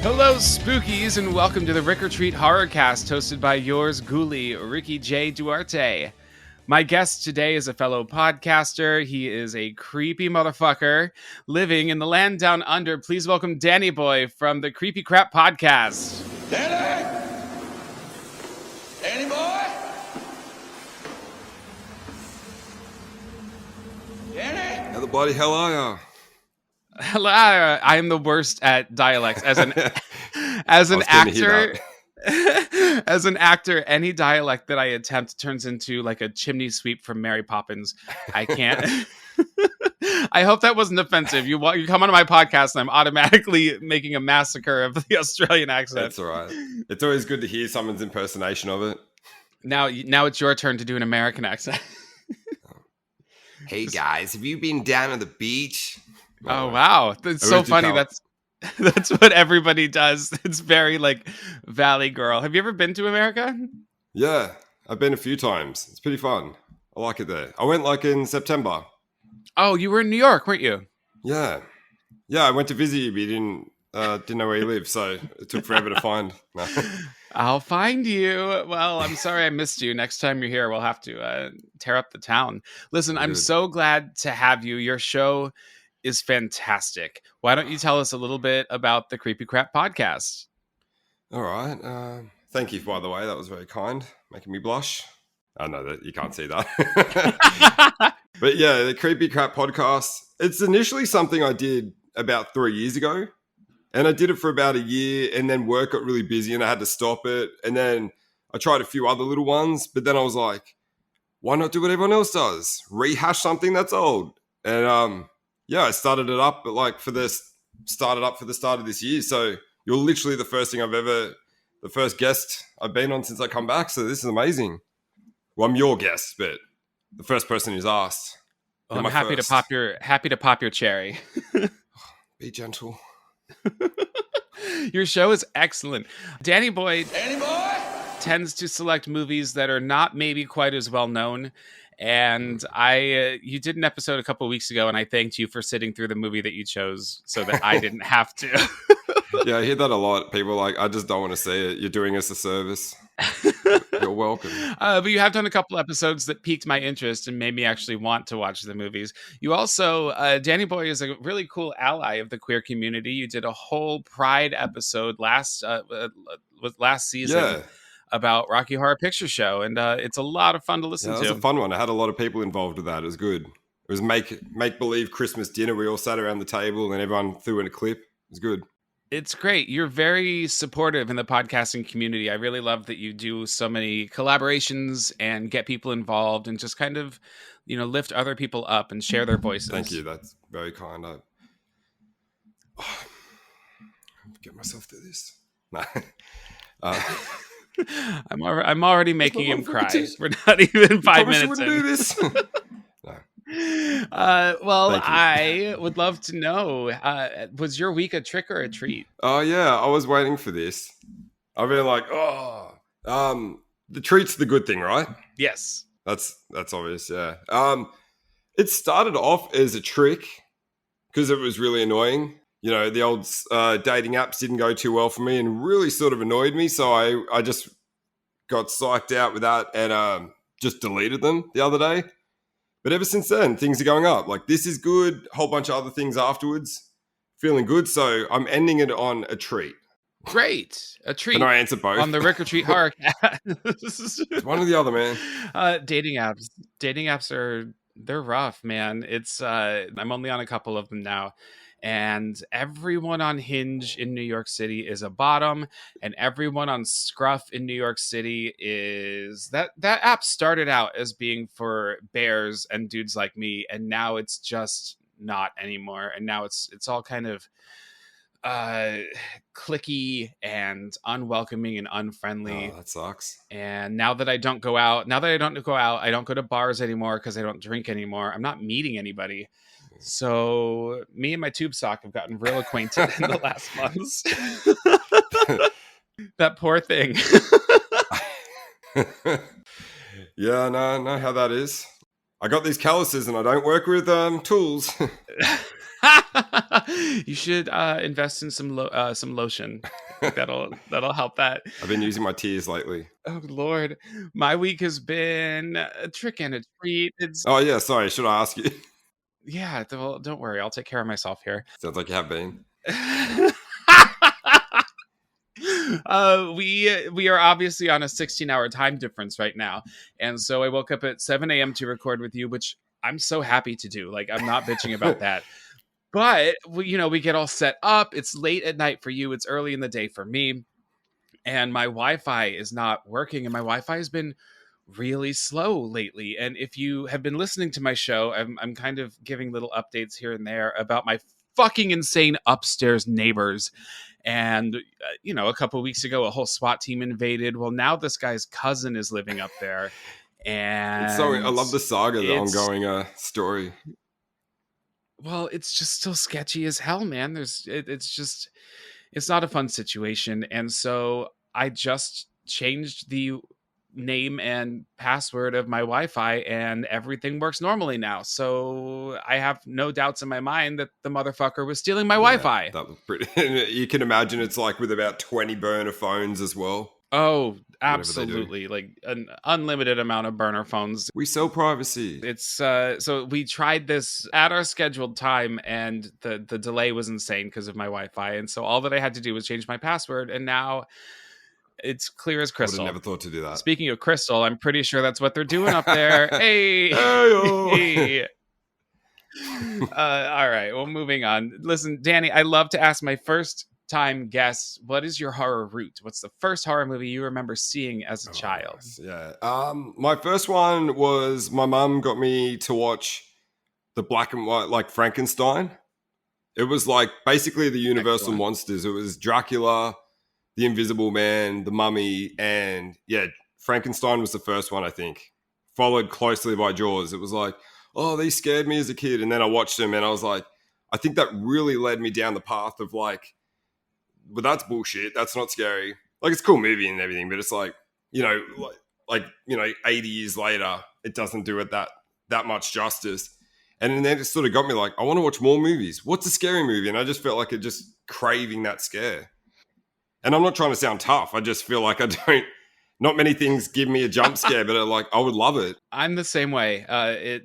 Hello, Spookies, and welcome to the Rick or Treat Horrorcast, hosted by yours ghoulie, Ricky J. Duarte. My guest today is a fellow podcaster. He is a creepy motherfucker living in the land down under. Please welcome Danny Boy from the Creepy Crap Podcast. Danny! Danny boy? Danny? How the bloody hell are ya? Hello, I am the worst at dialects. As an actor, as an actor, any dialect that I attempt turns into like a chimney sweep from Mary Poppins. I can't. I hope that wasn't offensive. You come onto my podcast and I'm automatically making a massacre of the Australian accent. That's all right. It's always good to hear someone's impersonation of it. Now it's your turn to do an American accent. Hey guys, have you been down on the beach? Oh wow, that's so funny. That's what everybody does. It's very like Valley Girl. Have you ever been to America? Yeah, I've been a few times. It's pretty fun. I like it there. I went like in September. Oh, you were in New York, weren't you? Yeah, I went to visit you, but you didn't know where you live, so it took forever to find. No. I'll find you. Well, I'm sorry I missed you. Next time you're here, we'll have to tear up the town. Listen, I'm so glad to have you. Your show is fantastic. Why don't you tell us a little bit about the Creepy Crap Podcast? All right. Thank you, by the way. That was very kind. Making me blush. I know that you can't see that. But yeah, the Creepy Crap Podcast, it's initially something I did about 3 years ago. And I did it for about a year, and then work got really busy and I had to stop it. And then I tried a few other little ones, but then I was like, why not do what everyone else does? Rehash something that's old. And yeah, I started it up, but like for the start of this year. So you're literally the first guest I've been on since I come back. So this is amazing. Well, I'm your guest, but the first person who's asked. Well, I'm happy to pop your cherry. Be gentle. Your show is excellent. Danny Boy tends to select movies that are not maybe quite as well known. And you did an episode a couple of weeks ago, and I thanked you for sitting through the movie that you chose so that I didn't have to. Yeah, I hear that a lot. People are like, I just don't want to see it. You're doing us a service. You're welcome. But you have done a couple episodes that piqued my interest and made me actually want to watch the movies. You also, Danny Boy is a really cool ally of the queer community. You did a whole Pride episode last season about Rocky Horror Picture Show, and it's a lot of fun to listen to. It was a fun one. I had a lot of people involved with that. It was good. It was make-believe Christmas dinner. We all sat around the table and everyone threw in a clip. It was good. It's great. You're very supportive in the podcasting community. I really love that you do so many collaborations and get people involved and just kind of, lift other people up and share their voices. Thank you. That's very kind. Get myself through this. No. I'm already making him cry. We're not even 5 minutes in. Do this. No. I would love to know, was your week a trick or a treat? Oh yeah, I was waiting for this. I've been like, the treat's the good thing, right? Yes. That's obvious, yeah. It started off as a trick because it was really annoying. The old dating apps didn't go too well for me and really sort of annoyed me. So I just got psyched out with that and just deleted them the other day. But ever since then, things are going up. Like, this is good. A whole bunch of other things afterwards. Feeling good. So I'm ending it on a treat. Great. A treat. Can I answer both? On the Rick or Treat Horrorcast. It's one or the other, man. Dating apps. Dating apps they're rough, man. It's I'm only on a couple of them now. and everyone on Hinge in New York City is a bottom, and everyone on Scruff in New York City is that app started out as being for bears and dudes like me, and now it's just not anymore. And now it's all kind of clicky and unwelcoming and unfriendly. Oh, that sucks. And now that I don't go out, I don't go to bars anymore because I don't drink anymore. I'm not meeting anybody. So me and my tube sock have gotten real acquainted in the last months. That poor thing. Yeah, no, I know how that is. I got these calluses and I don't work with tools. You should invest in some lotion. I think that'll help that. I've been using my tears lately. Oh Lord, my week has been a trick and a treat. It's Oh yeah, sorry. Should I ask you? yeah. Well, don't worry, I'll take care of myself here. Sounds like you have been. We are obviously on a 16-hour time difference right now, and so I woke up at 7 a.m. to record with you, which I'm so happy to do. Like, I'm not bitching about that. But we get all set up. It's late at night for you. It's early in the day for me, and my Wi-Fi is not working, and my Wi-Fi has been really slow lately. And if you have been listening to my show, I'm kind of giving little updates here and there about my fucking insane upstairs neighbors. And a couple of weeks ago, a whole SWAT team invaded. Well, now this guy's cousin is living up there, and I love the saga, the ongoing story. Well, it's just still sketchy as hell, man. It's not a fun situation. And so I just changed the name and password of my Wi-Fi, and everything works normally now. So I have no doubts in my mind that the motherfucker was stealing my Wi-Fi. That was pretty. You can imagine it's like with about 20 burner phones as well. Oh, absolutely. Like an unlimited amount of burner phones. We sell privacy. It's so we tried this at our scheduled time, and the delay was insane because of my Wi-Fi. And so all that I had to do was change my password, and now it's clear as crystal. I would have never thought to do that. Speaking of crystal, I'm pretty sure that's what they're doing up there. Hey. Hey. All right. Well, moving on. Listen, Danny, I love to ask my first time guests, what is your horror root? What's the first horror movie you remember seeing as a child? Yeah. My first one was my mum got me to watch the black and white, like Frankenstein. It was like basically the Universal monsters. It was Dracula, the Invisible Man, the Mummy, and Frankenstein was the first one, I think. Followed closely by Jaws. It was like, oh, they scared me as a kid. And then I watched them and I was like, I think that really led me down the path of like, but that's bullshit. That's not scary. Like, it's a cool movie and everything, but it's like, 80 years later, it doesn't do it that much justice. And then it sort of got me like, I want to watch more movies. What's a scary movie? And I just felt like just craving that scare. And I'm not trying to sound tough. I just feel like not many things give me a jump scare, but I would love it. I'm the same way.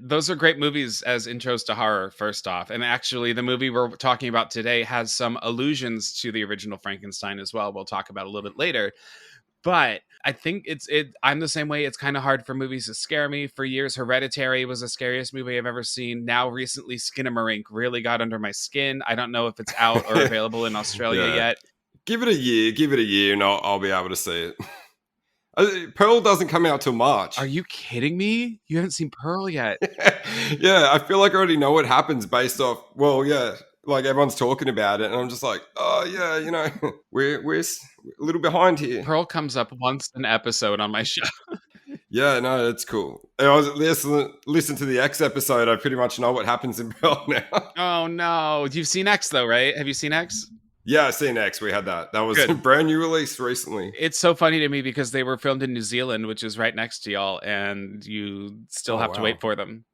Those are great movies as intros to horror, first off. And actually, the movie we're talking about today has some allusions to the original Frankenstein as well. We'll talk about a little bit later. But I think I'm the same way. It's kind of hard for movies to scare me. For years, Hereditary was the scariest movie I've ever seen. Now, recently, Skinamarink really got under my skin. I don't know if it's out or available in Australia yet. Give it a year, and I'll be able to see it. Pearl doesn't come out till March. Are you kidding me? You haven't seen Pearl yet? Yeah, I feel like I already know what happens based off. Well, yeah, like everyone's talking about it, and I'm just like, oh yeah, we're a little behind here. Pearl comes up once an episode on my show. Yeah, no, that's cool. I was listen to the X episode. I pretty much know what happens in Pearl now. Oh no, you've seen X though, right? Have you seen X? Yeah, I've seen X. We had that. That was a brand new release recently. It's so funny to me because they were filmed in New Zealand, which is right next to y'all, and you still have to wait for them.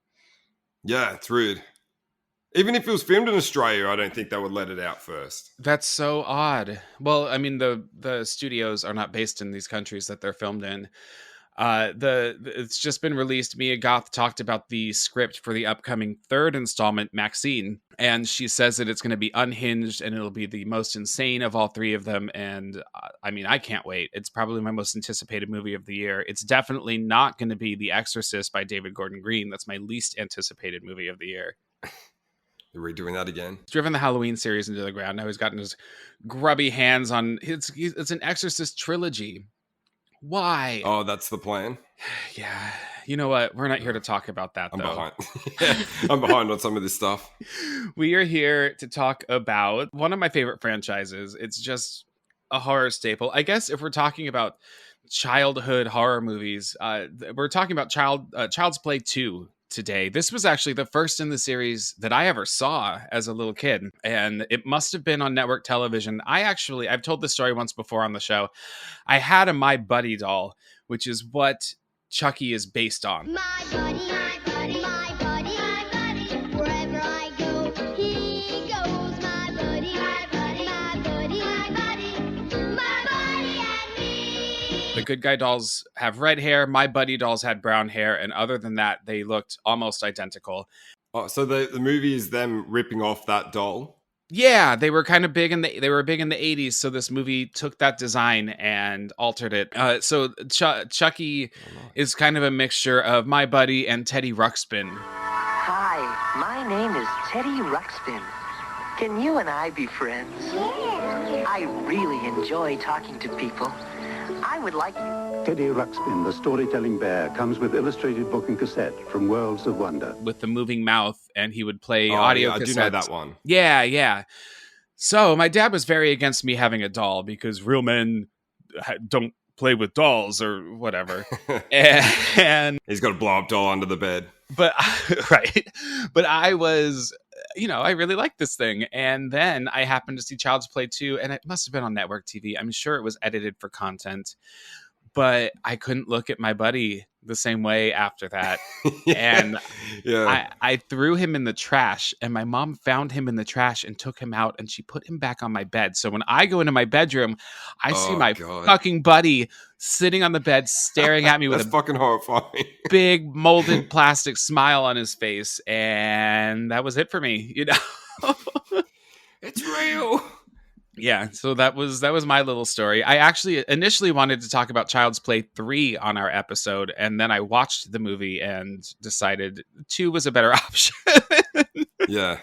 Yeah, it's rude. Even if it was filmed in Australia, I don't think they would let it out first. That's so odd. Well, I mean, the studios are not based in these countries that they're filmed in. It's just been released. Mia Goth talked about the script for the upcoming third installment, Maxine, and she says that it's going to be unhinged and it'll be the most insane of all three of them. And I mean, I can't wait. It's probably my most anticipated movie of the year. It's definitely not going to be The Exorcist by David Gordon Green. That's my least anticipated movie of the year. Are we doing that again? He's driven the Halloween series into the ground. Now he's gotten his grubby hands on it's an Exorcist trilogy. Why? Oh, that's the plan. Yeah. You know what? We're not here to talk about that, I'm though. behind. Yeah, I'm behind on some of this stuff. We are here to talk about one of my favorite franchises. It's just a horror staple. I guess if we're talking about childhood horror movies, we're talking about Child's Play 2 today. This was actually the first in the series that I ever saw as a little kid, and it must have been on network television. I've told this story once before on the show. I had a My Buddy doll, which is what Chucky is based on. My buddy, my buddy, my buddy, my buddy. Wherever I go, he goes. My buddy, my buddy, my buddy, my buddy, my buddy and me. The good guy dolls have red hair. My buddy dolls had brown hair, and other than that, they looked almost identical. Oh, so the movie is them ripping off that doll? Yeah, they were kind of big in the 80s, so this movie took that design and altered it. So Chucky is kind of a mixture of My Buddy and Teddy Ruxpin. Hi, my name is Teddy Ruxpin. Can you and I be friends? Yeah. I really enjoy talking to people. I would like you. Teddy Ruxpin, the storytelling bear, comes with illustrated book and cassette from Worlds of Wonder. With the moving mouth, and he would play audio cassettes. I do know that one. Yeah. So my dad was very against me having a doll because real men don't play with dolls or whatever. and He's got a blow-up doll under the bed. But right. But I was, I really liked this thing. And then I happened to see Child's Play 2, and it must have been on network TV. I'm sure it was edited for content. But I couldn't look at My Buddy the same way after that. And I threw him in the trash, and my mom found him in the trash and took him out, and she put him back on my bed. So when I go into my bedroom, I see my fucking buddy sitting on the bed staring at me with a fucking horrifying. Big molded plastic smile on his face. And that was it for me, It's real. Yeah, so that was my little story. I actually initially wanted to talk about Child's Play 3 on our episode, and then I watched the movie and decided 2 was a better option. Yeah.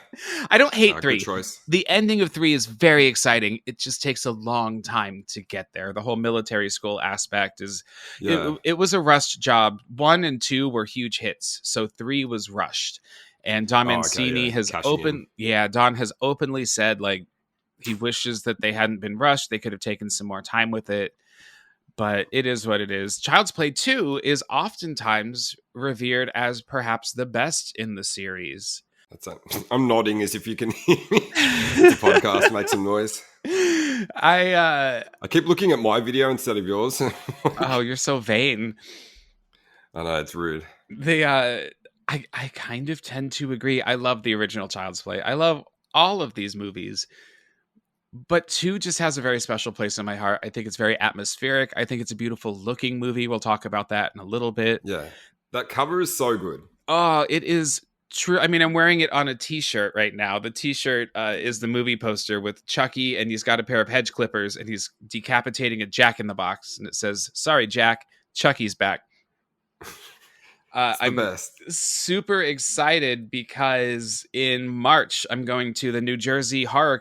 I don't hate 3. Good choice. The ending of 3 is very exciting. It just takes a long time to get there. The whole military school aspect is it was a rushed job. 1 and 2 were huge hits, so 3 was rushed. And Don Mancini Don has openly said, like, he wishes that they hadn't been rushed. They could have taken some more time with it. But it is what it is. Child's Play 2 is oftentimes revered as perhaps the best in the series. I'm nodding as if you can hear me. It's a podcast, make some noise. I keep looking at my video instead of yours. Oh, you're so vain. I know, it's rude. I kind of tend to agree. I love the original Child's Play. I love all of these movies. But 2 just has a very special place in my heart. I think it's very atmospheric. I think it's a beautiful looking movie. We'll talk about that in a little bit. Yeah. That cover is so good. Oh, it is true. I mean, I'm wearing it on a t-shirt right now. The t-shirt is the movie poster with Chucky, and he's got a pair of hedge clippers, and he's decapitating a Jack in the Box. And it says, "Sorry, Jack, Chucky's back." I'm best. Super excited because in March I'm going to the New Jersey horror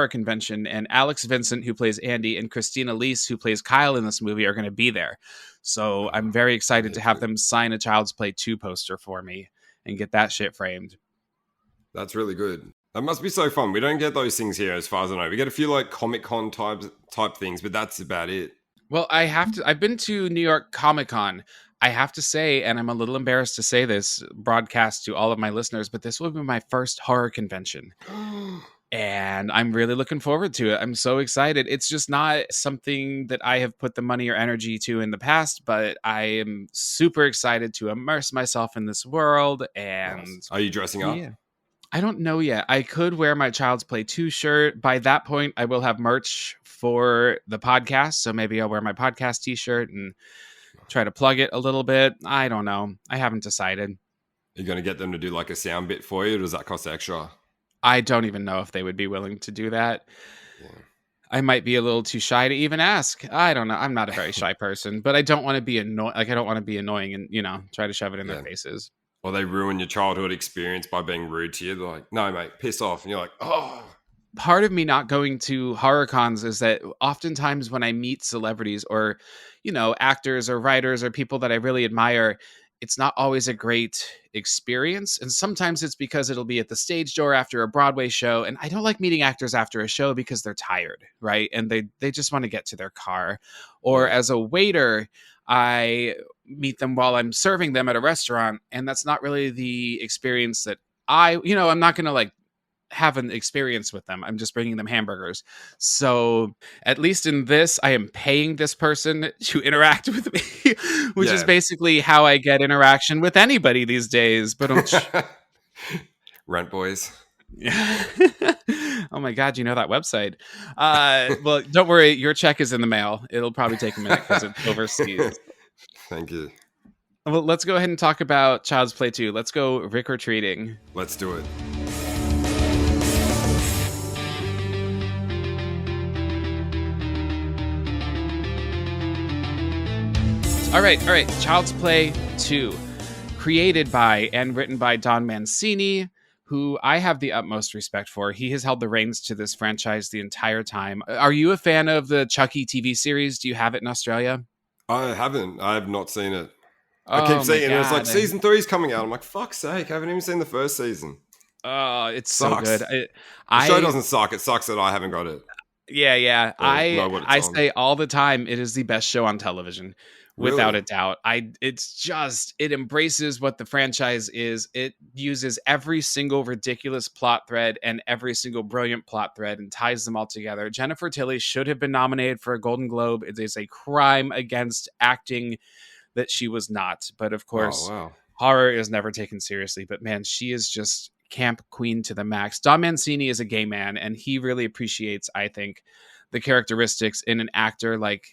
convention, and Alex Vincent, who plays Andy, and Christina Leese, who plays Kyle in this movie, are going to be there. So I'm very excited to have them sign a Child's Play 2 poster for me and get that shit framed. That's really good. That must be so fun. We don't get those things here, as far as I know. We get a few like Comic-Con type things, but that's about it. Well, I've been to New York Comic-Con. I have to say, and I'm a little embarrassed to say this broadcast to all of my listeners, but this will be my first horror convention. And I'm really looking forward to it. I'm so excited. It's just not something that I have put the money or energy to in the past, but I am super excited to immerse myself in this world. And nice. Are you dressing up? Yeah. I don't know yet. I could wear my Child's Play 2 shirt. By that point, I will have merch for the podcast. So maybe I'll wear my podcast t-shirt and try to plug it a little bit. I don't know. I haven't decided. Are you going to get them to do like a sound bit for you? Or does that cost extra? I don't even know if they would be willing to do that. Yeah. I might be a little too shy to even ask. I don't know. I'm not a very shy person, but I don't want to be annoying. Like, I don't want to be annoying and, try to shove it in their faces. Or they ruin your childhood experience by being rude to you. They're like, no, mate, piss off. And you're like, oh. Part of me not going to horror cons is that oftentimes when I meet celebrities or, actors or writers or people that I really admire, it's not always a great experience. And sometimes it's because it'll be at the stage door after a Broadway show. And I don't like meeting actors after a show because they're tired, right? And they just want to get to their car. Or Yeah. as a waiter, I meet them while I'm serving them at a restaurant. And that's not really the experience that I'm not going to like have an experience with them. I'm just bringing them hamburgers. So at least in this, I am paying this person to interact with me, which is Yeah. basically how I get interaction with anybody these days. But Rent boys. oh my God, you know that website. Well, don't worry. Your check is in the mail. It'll probably take a minute because it's overseas. Thank you. Well, let's go ahead and talk about Child's Play 2. Let's go Rick or treating. Let's do it. All right. Child's Play 2, created by and written by Don Mancini, who I have the utmost respect for. He has held the reins to this franchise the entire time. Are you a fan of the Chucky TV series? Do you have it in Australia? I haven't. I have not seen it. Oh, I keep seeing it. It's God. like season 3 is coming out. I'm like, fuck's sake. I haven't even seen the first season. Oh, it's Sucks. so good. The show doesn't suck. It sucks that I haven't got it. Yeah. Or know what it's I on. say all the time, it is the best show on television. Without a doubt. It embraces what the franchise is. It uses every single ridiculous plot thread and every single brilliant plot thread and ties them all together. Jennifer Tilly should have been nominated for a Golden Globe. It is a crime against acting that she was not. But of course, horror is never taken seriously. But man, she is just camp queen to the max. Don Mancini is a gay man, and he really appreciates, I think, the characteristics in an actor like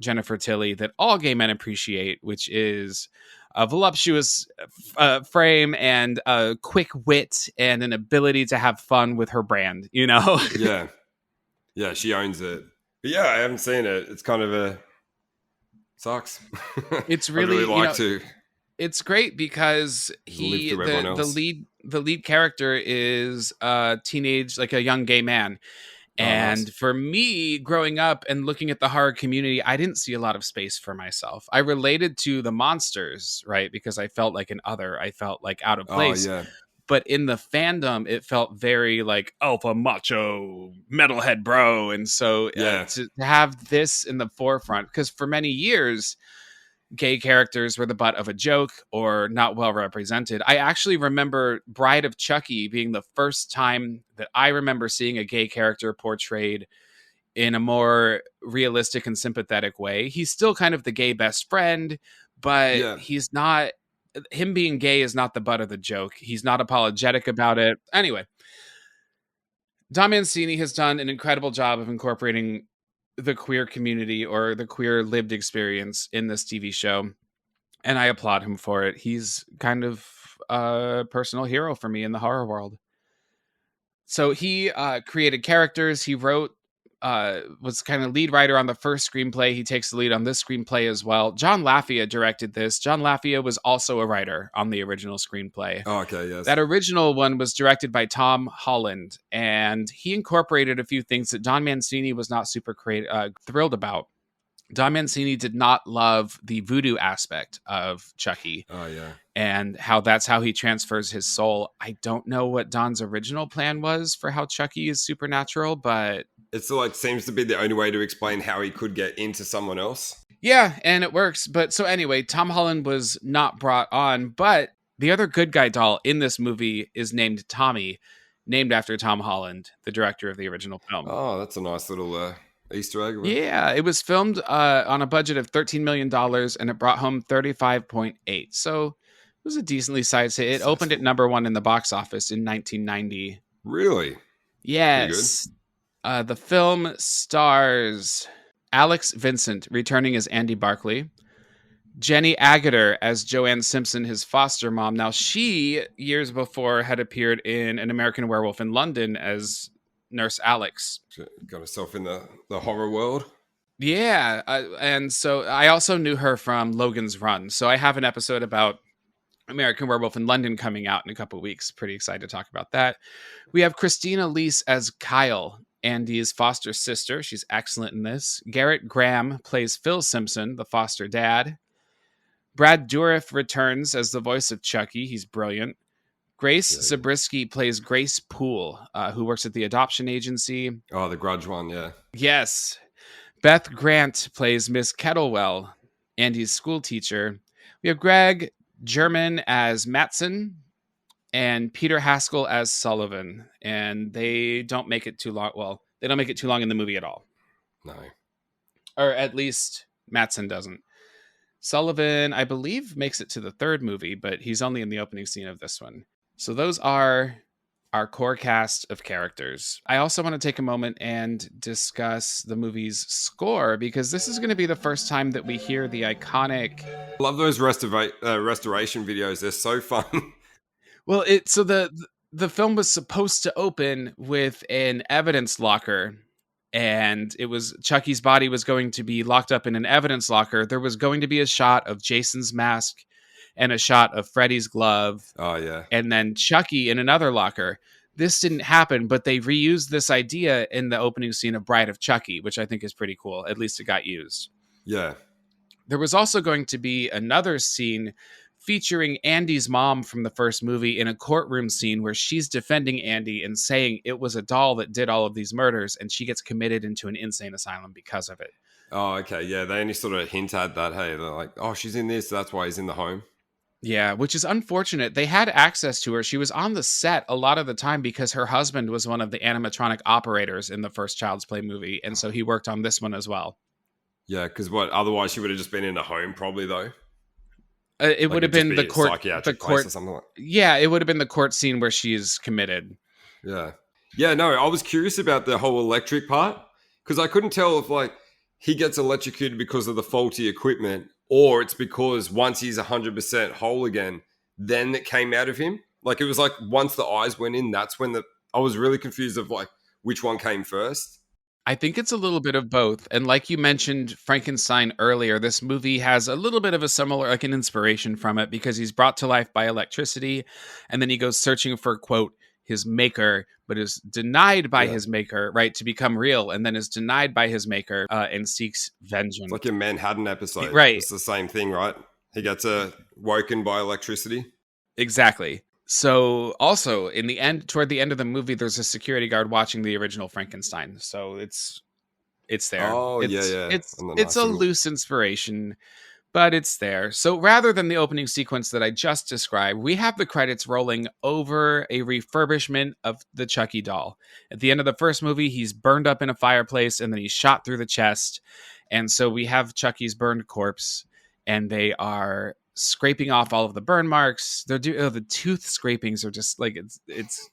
Jennifer Tilly that all gay men appreciate, which is a voluptuous frame and a quick wit and an ability to have fun with her brand, Yeah, she owns it. But yeah, I haven't seen it. It's kind of sucks. It's really, I'd really like to. It's great because the lead character is a teenage, like a young gay man. And nice. For me, growing up and looking at the horror community, I didn't see a lot of space for myself. I related to the monsters, right? Because I felt like an other. I felt like out of place. Oh, yeah. But in the fandom, it felt very like alpha macho metalhead bro. And so to have this in the forefront, because for many years, gay characters were the butt of a joke or not well represented. I actually remember Bride of Chucky being the first time that I remember seeing a gay character portrayed in a more realistic and sympathetic way. He's still kind of the gay best friend, but he's not, him being gay is not the butt of the joke. He's not apologetic about it. Anyway, Don Mancini has done an incredible job of incorporating the queer community or the queer lived experience in this TV show. And I applaud him for it. He's kind of a personal hero for me in the horror world. So he created characters. He wrote, was kind of lead writer on the first screenplay. He takes the lead on this screenplay as well. John Lafia directed this. John Lafia was also a writer on the original screenplay. Oh, okay, yes. That original one was directed by Tom Holland, and he incorporated a few things that Don Mancini was not super thrilled about. Don Mancini did not love the voodoo aspect of Chucky. Oh, yeah. And that's how he transfers his soul. I don't know what Don's original plan was for how Chucky is supernatural, but it's like seems to be the only way to explain how he could get into someone else. Yeah, and it works. But so anyway, Tom Holland was not brought on, but the other good guy doll in this movie is named Tommy, named after Tom Holland, the director of the original film. Oh, that's a nice little Easter egg. Yeah, it was filmed on a budget of $13 million, and it brought home 35.8. So it was a decently sized hit. It opened at number 1 in the box office in 1990. Really? Yes. The film stars Alex Vincent returning as Andy Barclay, Jenny Agutter as Joanne Simpson, his foster mom. Now, she, years before, had appeared in An American Werewolf in London as Nurse Alex. Got herself in the horror world. Yeah, and so I also knew her from Logan's Run. So I have an episode about American Werewolf in London coming out in a couple weeks. Pretty excited to talk about that. We have Christina Leese as Kyle, Andy's foster sister. She's excellent in this. Garrett Graham plays Phil Simpson, the foster dad. Brad Dourif returns as the voice of Chucky. He's brilliant. Grace Zabriskie plays Grace Poole, who works at the adoption agency. Oh, the Grudge one, yeah. Yes. Beth Grant plays Miss Kettlewell, Andy's school teacher. We have Greg German as Matson and Peter Haskell as Sullivan. And they don't make it too long. Well, they don't make it too long in the movie at all. No. Or at least Matson doesn't. Sullivan, I believe, makes it to the third movie, but he's only in the opening scene of this one. So those are our core cast of characters. I also want to take a moment and discuss the movie's score, because this is going to be the first time that we hear the iconic... I love those restoration videos. They're so fun. Well, so the film was supposed to open with an evidence locker, and it was Chucky's body was going to be locked up in an evidence locker. There was going to be a shot of Jason's mask and a shot of Freddy's glove. Oh, yeah. And then Chucky in another locker. This didn't happen, but they reused this idea in the opening scene of Bride of Chucky, which I think is pretty cool. At least it got used. Yeah. There was also going to be another scene featuring Andy's mom from the first movie in a courtroom scene where she's defending Andy and saying it was a doll that did all of these murders, and she gets committed into an insane asylum because of it. Oh, okay. Yeah, they only sort of hint at that. Hey, they're like, oh, she's in this, so that's why he's in the home. Yeah, which is unfortunate. They had access to her. She was on the set a lot of the time because her husband was one of the animatronic operators in the first Child's Play movie, and so he worked on this one as well. Yeah, because otherwise she would have just been in a home, probably, though. It would have been the court, place or something like. Yeah, it would have been the court scene where she's committed. Yeah, no, I was curious about the whole electric part because I couldn't tell if like he gets electrocuted because of the faulty equipment or it's because once he's 100% whole again, then it came out of him. Like it was like once the eyes went in, that's when I was really confused of like which one came first. I think it's a little bit of both. And like you mentioned Frankenstein earlier, this movie has a little bit of a similar, like an inspiration from it because he's brought to life by electricity. And then he goes searching for, quote, his maker, but is denied by his maker, right, to become real. And then is denied by his maker and seeks vengeance. It's like a Manhattan episode. Right. It's the same thing, right? He gets woken by electricity. Exactly. So also in the end, toward the end of the movie, there's a security guard watching the original Frankenstein. So it's there. Oh, It's a loose inspiration, but it's there. So rather than the opening sequence that I just described, we have the credits rolling over a refurbishment of the Chucky doll. At the end of the first movie, he's burned up in a fireplace and then he's shot through the chest. And so we have Chucky's burned corpse and they are scraping off all of the burn marks. The tooth scrapings are just like it's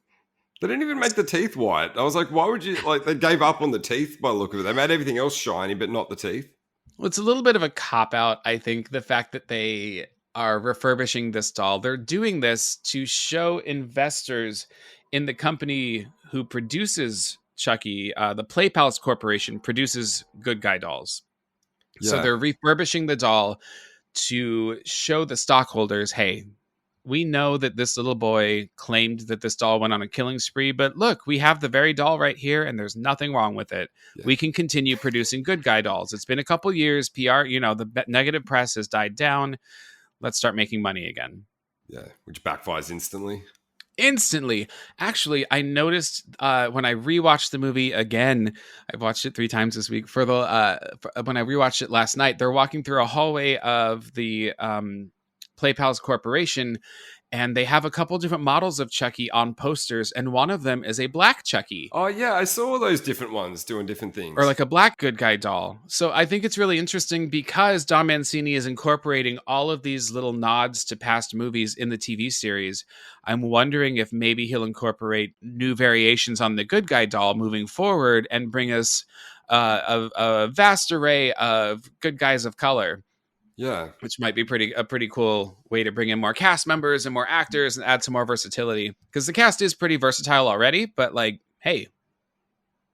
They didn't even make the teeth white. I was like, why would you like they gave up on the teeth by the look of it. They made everything else shiny but not the teeth. Well, it's a little bit of a cop out, I think, the fact that they are refurbishing this doll. They're doing this to show investors in the company who produces Chucky, the Play Palace Corporation produces good guy dolls. Yeah. So they're refurbishing the doll to show the stockholders, hey, we know that this little boy claimed that this doll went on a killing spree, but look, we have the very doll right here and there's nothing wrong with it. Yeah. We can continue producing good guy dolls. It's been a couple years. PR, the negative press has died down. Let's start making money again. Yeah, which backfires instantly. Actually, I noticed when I rewatched the movie again, I've watched it 3 times this week. When I rewatched it last night, they're walking through a hallway of the Play Palace Corporation, and they have a couple different models of Chucky on posters, and one of them is a black Chucky. Oh yeah, I saw those different ones doing different things. Or like a black good guy doll. So I think it's really interesting because Don Mancini is incorporating all of these little nods to past movies in the TV series. I'm wondering if maybe he'll incorporate new variations on the good guy doll moving forward and bring us a vast array of good guys of color. Yeah, which might be a pretty cool way to bring in more cast members and more actors and add some more versatility because the cast is pretty versatile already. But like, hey,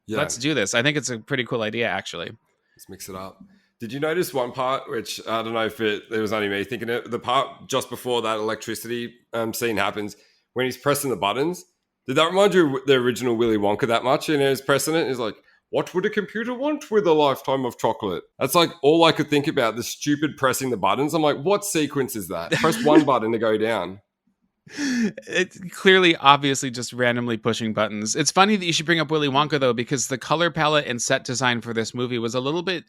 let's do this. I think it's a pretty cool idea, actually. Let's mix it up. Did you notice one part, which I don't know if it was only me thinking it, the part just before that electricity scene happens, when he's pressing the buttons? Did that remind you of the original Willy Wonka that much? And he's pressing it, he's like, what would a computer want with a lifetime of chocolate? That's like all I could think about, the stupid pressing the buttons. I'm like, what sequence is that? Press one button to go down. It's clearly, obviously, just randomly pushing buttons. It's funny that you should bring up Willy Wonka, though, because the color palette and set design for this movie was a little bit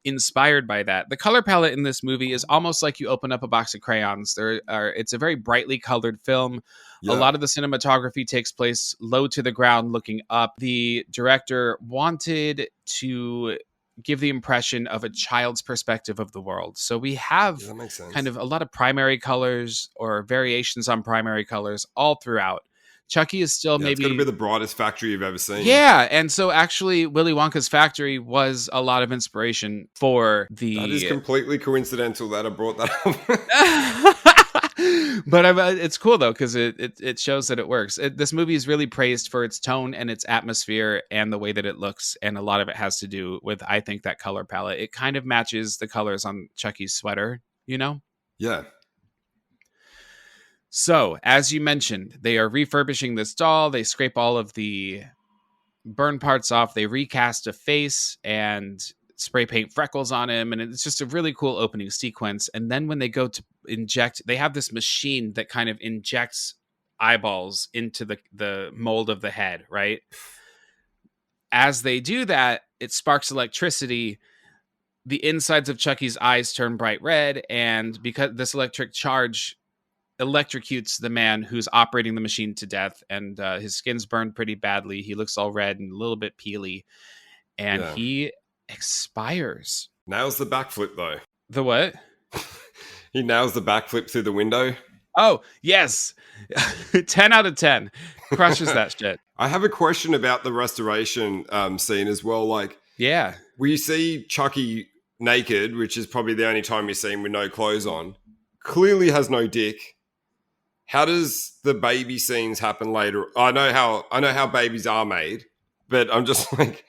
inspired by that. The color palette in this movie is almost like you open up a box of crayons. It's a very brightly colored film. Yeah. A lot of the cinematography takes place low to the ground, looking up. The director wanted to give the impression of a child's perspective of the world. So we have Yeah, that makes sense. kind of a lot of primary colors or variations on primary colors all throughout. Chucky is still It's maybe... going to be the brightest factory you've ever seen. Yeah, and so actually Willy Wonka's factory was a lot of inspiration for the... That is completely coincidental that I brought that up. But it's cool though, because it shows that it works. This movie is really praised for its tone and its atmosphere and the way that it looks, and a lot of it has to do with, I think, that color palette. It kind of matches the colors on Chucky's sweater, you know? Yeah. So, as you mentioned, they are refurbishing this doll. They scrape all of the burn parts off. They recast a face and spray paint freckles on him. And it's just a really cool opening sequence. And then when they go to inject, they have this machine that kind of injects eyeballs into the mold of the head, right? As they do that, it sparks electricity. The insides of Chucky's eyes turn bright red. And because this electric charge electrocutes the man who's operating the machine to death, and his skin's burned pretty badly. He looks all red and a little bit peely, and he expires. Nails the backflip though. The what? He nails the backflip through the window. Oh, yes. 10 out of 10. Crushes that shit. I have a question about the restoration scene as well. Like, yeah, we see Chucky naked, which is probably the only time we see him with no clothes on. Clearly has no dick. How does the baby scenes happen later? I know how babies are made, but I'm just like,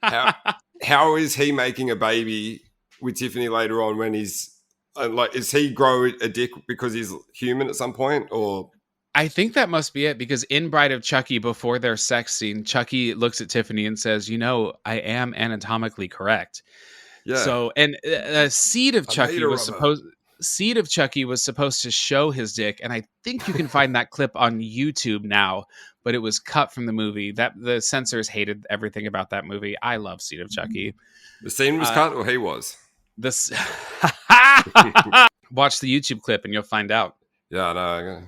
how is he making a baby with Tiffany later on when he's like, is he grow a dick because he's human at some point, or? I think that must be it, because in Bride of Chucky, before their sex scene, Chucky looks at Tiffany and says, I am anatomically correct. Yeah. So, and a seed of Chucky was supposed to show his dick, and I think you can find that clip on YouTube now, but it was cut from the movie. That the censors hated everything about that movie. I love Seed of Chucky. The scene was cut, or he was? This watch the YouTube clip and you'll find out. Yeah, I know.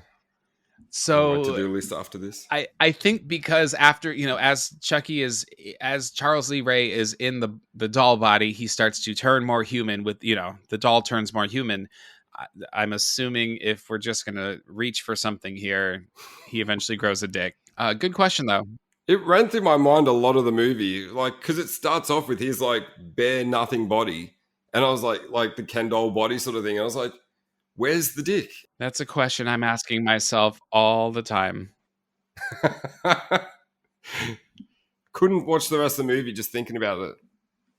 So to-do list after this. I think because after, as Charles Lee Ray is in the doll body, he starts to turn more human with, the doll turns more human. I'm assuming if we're just going to reach for something here, he eventually grows a dick. Good question though. It ran through my mind a lot of the movie, like, because it starts off with his like bare nothing body. And I was like the Ken doll body sort of thing. I was like, where's the dick? That's a question I'm asking myself all the time. Couldn't watch the rest of the movie just thinking about it.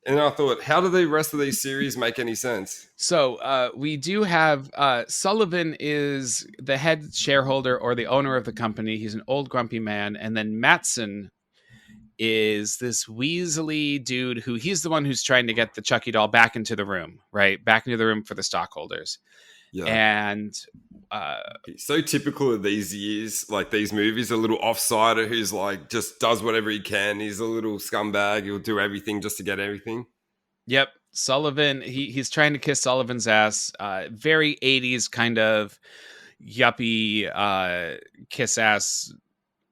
And I thought, how do the rest of these series make any sense? So we do have Sullivan is the head shareholder or the owner of the company. He's an old grumpy man. And then Mattson is this weaselly dude who he's the one who's trying to get the Chucky doll back into the room, right? Back into the room for the stockholders. Yeah. And so typical of these years, like these movies, a little offsider who's like just does whatever he can. He's a little scumbag. He'll do everything just to get everything. Yep. Sullivan, he's trying to kiss Sullivan's ass. Very 80s kind of yuppie kiss ass.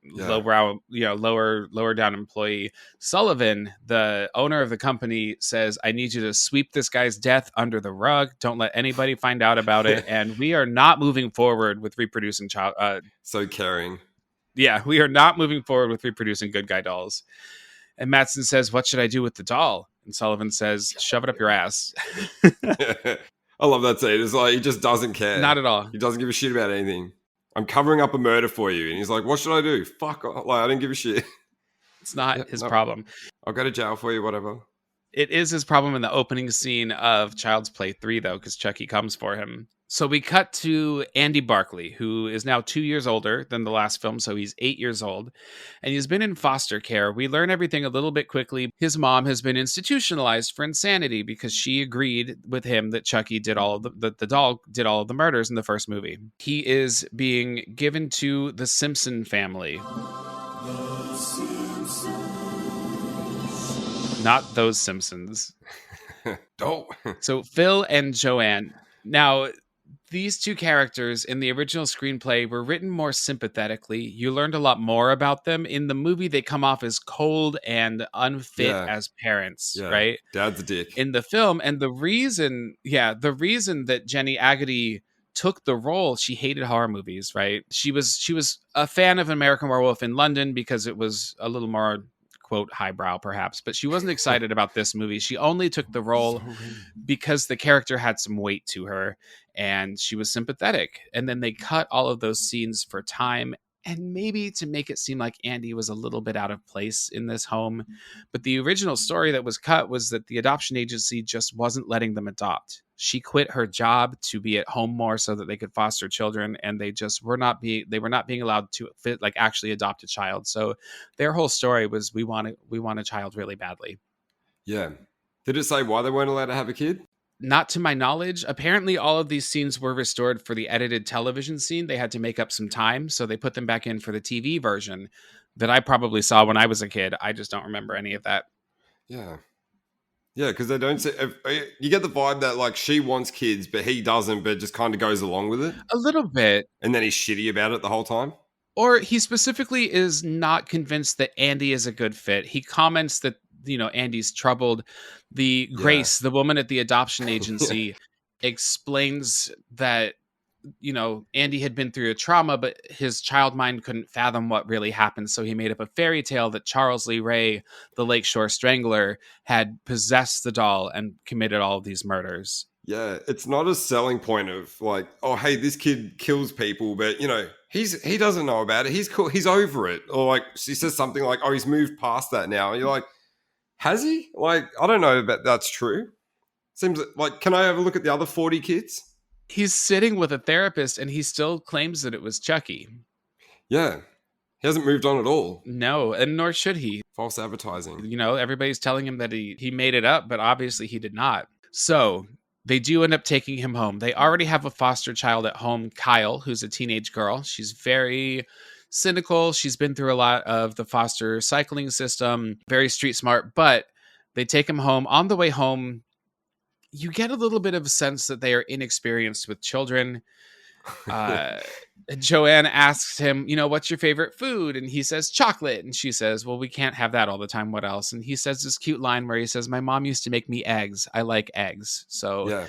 Yeah. Lowbrow, lower down employee. Sullivan, the owner of the company, says, I need you to sweep this guy's death under the rug. Don't let anybody find out about it. And we are not moving forward with reproducing child. So caring. Yeah, we are not moving forward with reproducing good guy dolls. And Mattson says, what should I do with the doll? And Sullivan says, shove it up your ass. I love that scene. It's like, he just doesn't care. Not at all. He doesn't give a shit about anything. I'm covering up a murder for you. And he's like, what should I do? Fuck. Like, I didn't give a shit. It's not his problem. I'll go to jail for you, whatever. It is his problem in the opening scene of Child's Play 3, though, because Chucky comes for him. So we cut to Andy Barkley, who is now 2 years older than the last film, so he's 8 years old, and he's been in foster care. We learn everything a little bit quickly. His mom has been institutionalized for insanity because she agreed with him that Chucky did all of the doll did all of the murders in the first movie. He is being given to the Simpson family. Not those Simpsons. Don't. So Phil and Joanne. Now, these two characters in the original screenplay were written more sympathetically. You learned a lot more about them. In the movie, they come off as cold and unfit as parents, right? Dad's a dick. In the film, and the reason that Jenny Agady took the role, she hated horror movies, right? She was a fan of American Werewolf in London because it was a little more, quote, highbrow perhaps, but she wasn't excited about this movie. She only took the role because the character had some weight to her and she was sympathetic. And then they cut all of those scenes for time and maybe to make it seem like Andy was a little bit out of place in this home. But the original story that was cut was that the adoption agency just wasn't letting them adopt. She quit her job to be at home more so that they could foster children, and they just were not being allowed to actually adopt a child. So their whole story was we want a child really badly. Yeah. Did it say why they weren't allowed to have a kid? Not to my knowledge. Apparently all of these scenes were restored for the edited television scene. They had to make up some time, so they put them back in for the TV version that I probably saw when I was a kid. I just don't remember any of that. Yeah. Yeah, because they don't say... You get the vibe that, like, she wants kids, but he doesn't, but just kind of goes along with it. A little bit. And then he's shitty about it the whole time. Or he specifically is not convinced that Andy is a good fit. He comments that, Andy's troubled. Grace, the woman at the adoption agency, explains that, Andy had been through a trauma, but his child mind couldn't fathom what really happened. So he made up a fairy tale that Charles Lee Ray, the Lakeshore Strangler, had possessed the doll and committed all of these murders. Yeah, it's not a selling point of like, oh, hey, this kid kills people, but he doesn't know about it. He's cool. He's over it. Or like she says something like, oh, he's moved past that now. And you're like, has he? Like, I don't know if that's true. Seems like, can I have a look at the other 40 kids? He's sitting with a therapist and he still claims that it was Chucky. Yeah. He hasn't moved on at all. No, and nor should he. False advertising. Everybody's telling him that he made it up, but obviously he did not. So they do end up taking him home. They already have a foster child at home, Kyle, who's a teenage girl. She's very cynical. She's been through a lot of the foster cycling system, very street smart, but they take him home. On the way home, you get a little bit of a sense that they are inexperienced with children. Joanne asks him, what's your favorite food? And he says chocolate. And she says, well, we can't have that all the time. What else? And he says this cute line where he says, my mom used to make me eggs. I like eggs. So,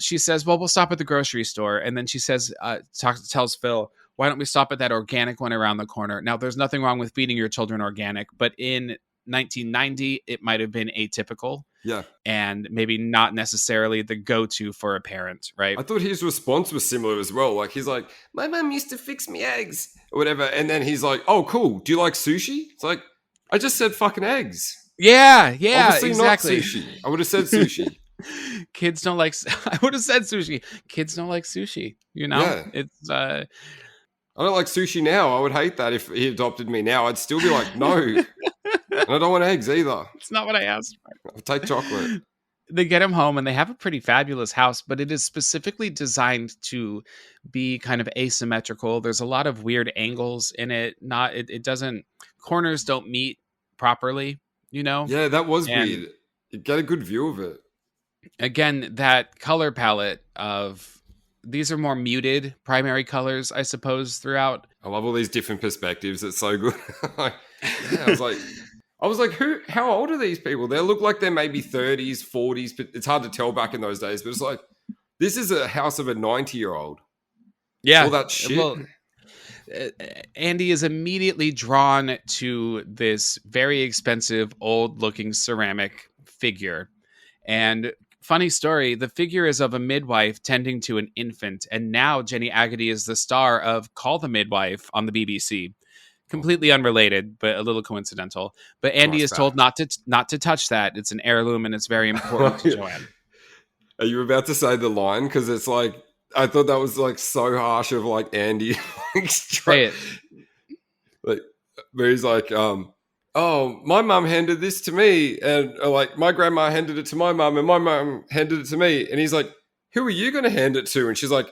she says, well, we'll stop at the grocery store. And then she says, tells Phil, why don't we stop at that organic one around the corner? Now, there's nothing wrong with feeding your children organic, but in 1990, it might have been atypical. Yeah. And maybe not necessarily the go-to for a parent, right? I thought his response was similar as well. Like, he's like, my mom used to fix me eggs or whatever. And then he's like, oh, cool. Do you like sushi? It's like, I just said fucking eggs. Yeah, Obviously exactly. Not sushi. I would have said sushi. Kids don't like... I would have said sushi. Kids don't like sushi, Yeah. It's... I don't like sushi now. I would hate that if he adopted me now. I'd still be like, no. And I don't want eggs either. It's not what I asked for. I'll take chocolate. They get him home and they have a pretty fabulous house, but it is specifically designed to be kind of asymmetrical. There's a lot of weird angles in it. It doesn't... Corners don't meet properly, Yeah, that was weird. You get a good view of it. Again, that color palette of... These are more muted primary colors, I suppose, throughout. I love all these different perspectives. It's so good. I was like, how old are these people? They look like they're maybe 30s, 40s, but it's hard to tell back in those days. But it's like, this is a house of a 90-year-old. Yeah. All that shit. Well, Andy is immediately drawn to this very expensive, old-looking ceramic figure. And funny story, the figure is of a midwife tending to an infant. And now Jenny Agady is the star of Call the Midwife on the BBC. Completely unrelated, but a little coincidental. But Andy Nice is told fact. not to touch that. It's an heirloom and it's very important to Joanne. Are you about to say the line? Because it's like, I thought that was like so harsh of like Andy. Say it. Like, where he's like, oh, my mum handed this to me, and like my grandma handed it to my mum, and my mum handed it to me, and he's like, who are you going to hand it to? And she's like,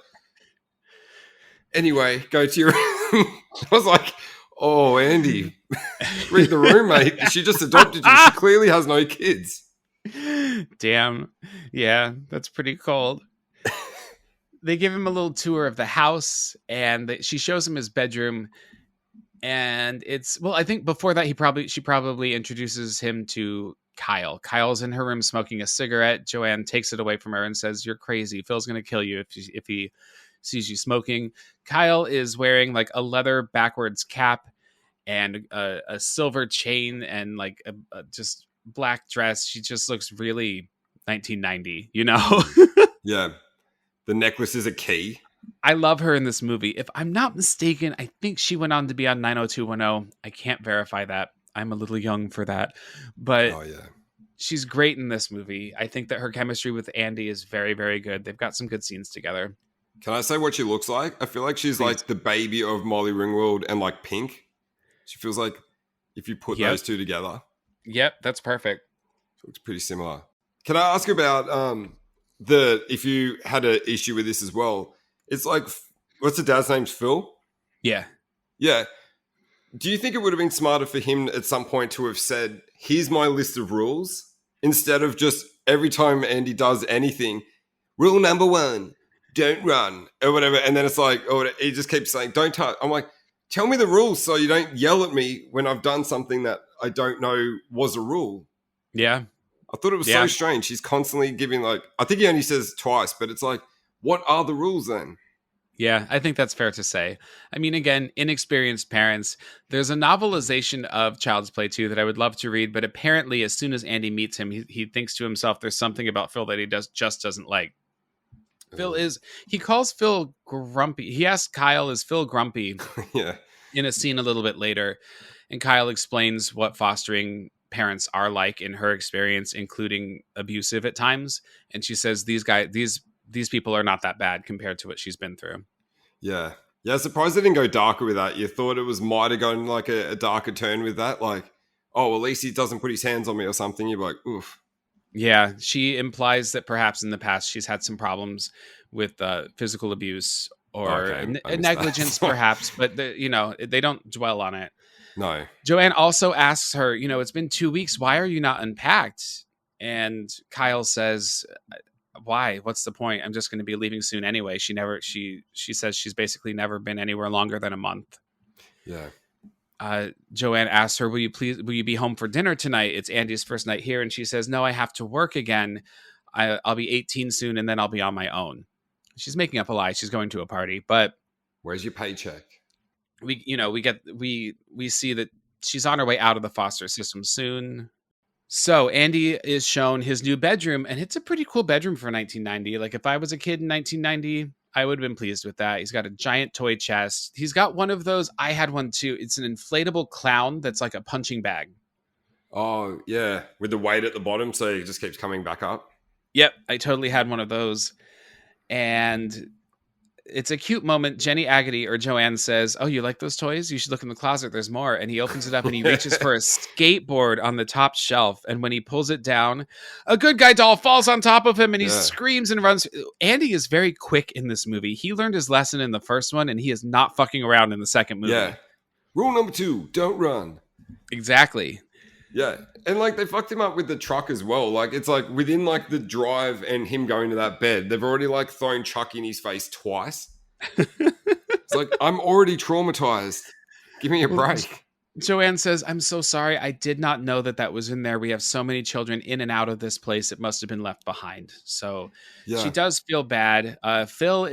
anyway, go to your room. I was like, oh, Andy, read the room, mate. She just adopted you. She clearly has no kids. Damn. Yeah, that's pretty cold. They give him a little tour of the house, and she shows him his bedroom. And it's, well, I think before that, she probably introduces him to Kyle. Kyle's in her room smoking a cigarette. Joanne takes it away from her and says, "You're crazy. Phil's going to kill you if he sees you smoking." Kyle is wearing like a leather backwards cap and a silver chain and like a just black dress. She just looks really 1990, you know? Yeah. The necklace is a key. I love her in this movie. If I'm not mistaken, I think she went on to be on 90210. I can't verify that. I'm a little young for that. But Oh, yeah. she's great in this movie. I think that her chemistry with Andy is very, very good. They've got some good scenes together. Can I say what she looks like? I feel like she's Please. like the baby of Molly Ringwald and like Pink. She feels like if you put those two together. Yep, that's perfect. She looks pretty similar. Can I ask about if you had an issue with this as well? It's like, what's the dad's name? Phil? Yeah. Yeah. Do you think it would have been smarter for him at some point to have said, here's my list of rules, instead of just every time Andy does anything, rule number 1, don't run, or whatever. And then it's like, oh, he just keeps saying, don't touch. I'm like, tell me the rules so you don't yell at me when I've done something that I don't know was a rule. Yeah. I thought it was so strange. He's constantly giving like, I think he only says twice, but it's like, what are the rules then? Yeah, I think that's fair to say. I mean, again, inexperienced parents. There's a novelization of Child's Play 2 that I would love to read, but apparently as soon as Andy meets him, he thinks to himself, there's something about Phil that he just doesn't like. He calls Phil grumpy. He asks Kyle, is Phil grumpy? Yeah. In a scene a little bit later. And Kyle explains what fostering parents are like in her experience, including abusive at times. And she says, these people are not that bad compared to what she's been through. Yeah. Yeah, surprised they didn't go darker with that. You thought it might have gone like a darker turn with that. Like, oh, at least he doesn't put his hands on me or something. You're like, oof. Yeah, she implies that perhaps in the past she's had some problems with physical abuse or negligence, perhaps. But, they don't dwell on it. No. Joanne also asks her, it's been 2 weeks. Why are you not unpacked? And Kyle says, why? What's the point? I'm just going to be leaving soon anyway. She says she's basically never been anywhere longer than a month. Yeah. Joanne asks her, will you be home for dinner tonight? It's Andy's first night here. And she says, no, I have to work again. I'll be 18 soon and then I'll be on my own. She's making up a lie. She's going to a party, but where's your paycheck? We see that she's on her way out of the foster system soon. So Andy is shown his new bedroom, and it's a pretty cool bedroom for 1990. Like if I was a kid in 1990, I would have been pleased with that. He's got a giant toy chest. He's got one of those. I had one too. It's an inflatable clown that's like a punching bag. Oh, yeah. With the weight at the bottom, so it just keeps coming back up. Yep, I totally had one of those. And it's a cute moment. Jenny Agady or Joanne says, oh, you like those toys? You should look in the closet. There's more. And he opens it up and he reaches for a skateboard on the top shelf. And when he pulls it down, a good guy doll falls on top of him and he screams and runs. Andy is very quick in this movie. He learned his lesson in the first one and he is not fucking around in the second movie. Yeah. Rule number 2, don't run. Exactly. Yeah. And like they fucked him up with the truck as well. Like it's like within like the drive and him going to that bed, they've already like thrown Chuck in his face twice. It's like, I'm already traumatized. Give me a break. Joanne says, I'm so sorry. I did not know that was in there. We have so many children in and out of this place. It must have been left behind. So she does feel bad. Phil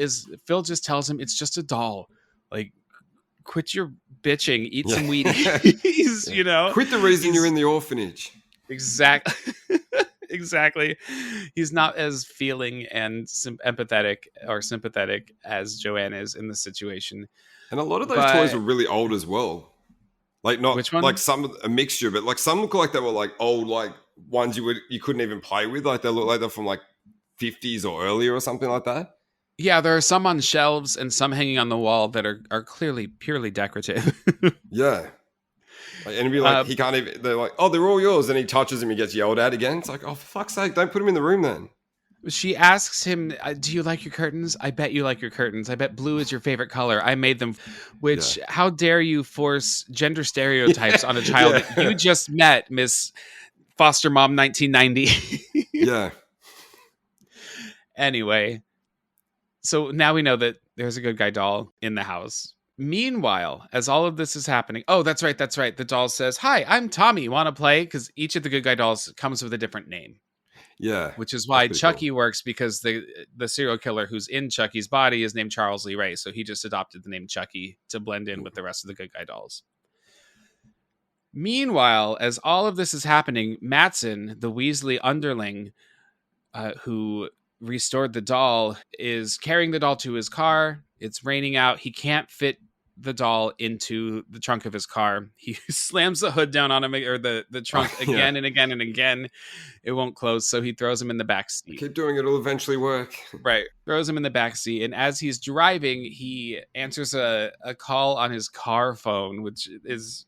just tells him it's just a doll. Like, quit your bitching, eat some Wheaties, Quit the reason you're in the orphanage. Exactly. Exactly. He's not as feeling and empathetic or sympathetic as Joanne is in the situation. And a lot of those toys are really old as well. Like not Which one? like a mixture, but like some look like they were like old, like ones you couldn't even play with. Like they look like they're from like 50s or earlier or something like that. Yeah, there are some on shelves and some hanging on the wall that are clearly purely decorative. Yeah. Like, and it'd be like, Uh, he can't even, they're like, oh, they're all yours. And he touches him, he gets yelled at again. It's like, oh, for fuck's sake, don't put him in the room then. She asks him, do you like your curtains? I bet you like your curtains. I bet blue is your favorite color. I made them. Which, how dare you force gender stereotypes on a child that you just met, Miss Foster Mom 1990. Yeah. Anyway, so now we know that there's a good guy doll in the house. Meanwhile, as all of this is happening, oh, that's right. The doll says, hi, I'm Tommy. Want to play? Because each of the good guy dolls comes with a different name. Yeah. Which is why That's pretty Chucky works, because the serial killer who's in Chucky's body is named Charles Lee Ray. So he just adopted the name Chucky to blend in with the rest of the good guy dolls. Meanwhile, as all of this is happening, Mattson, the Weasley underling who restored the doll, is carrying the doll to his car. It's raining out. He can't fit the doll into the trunk of his car. He slams the hood down on him, or the trunk again and again and again. It won't close, so he throws him in the back seat. Keep doing it, it'll eventually work. Right. Throws him in the back seat, and as he's driving, he answers a call on his car phone, which is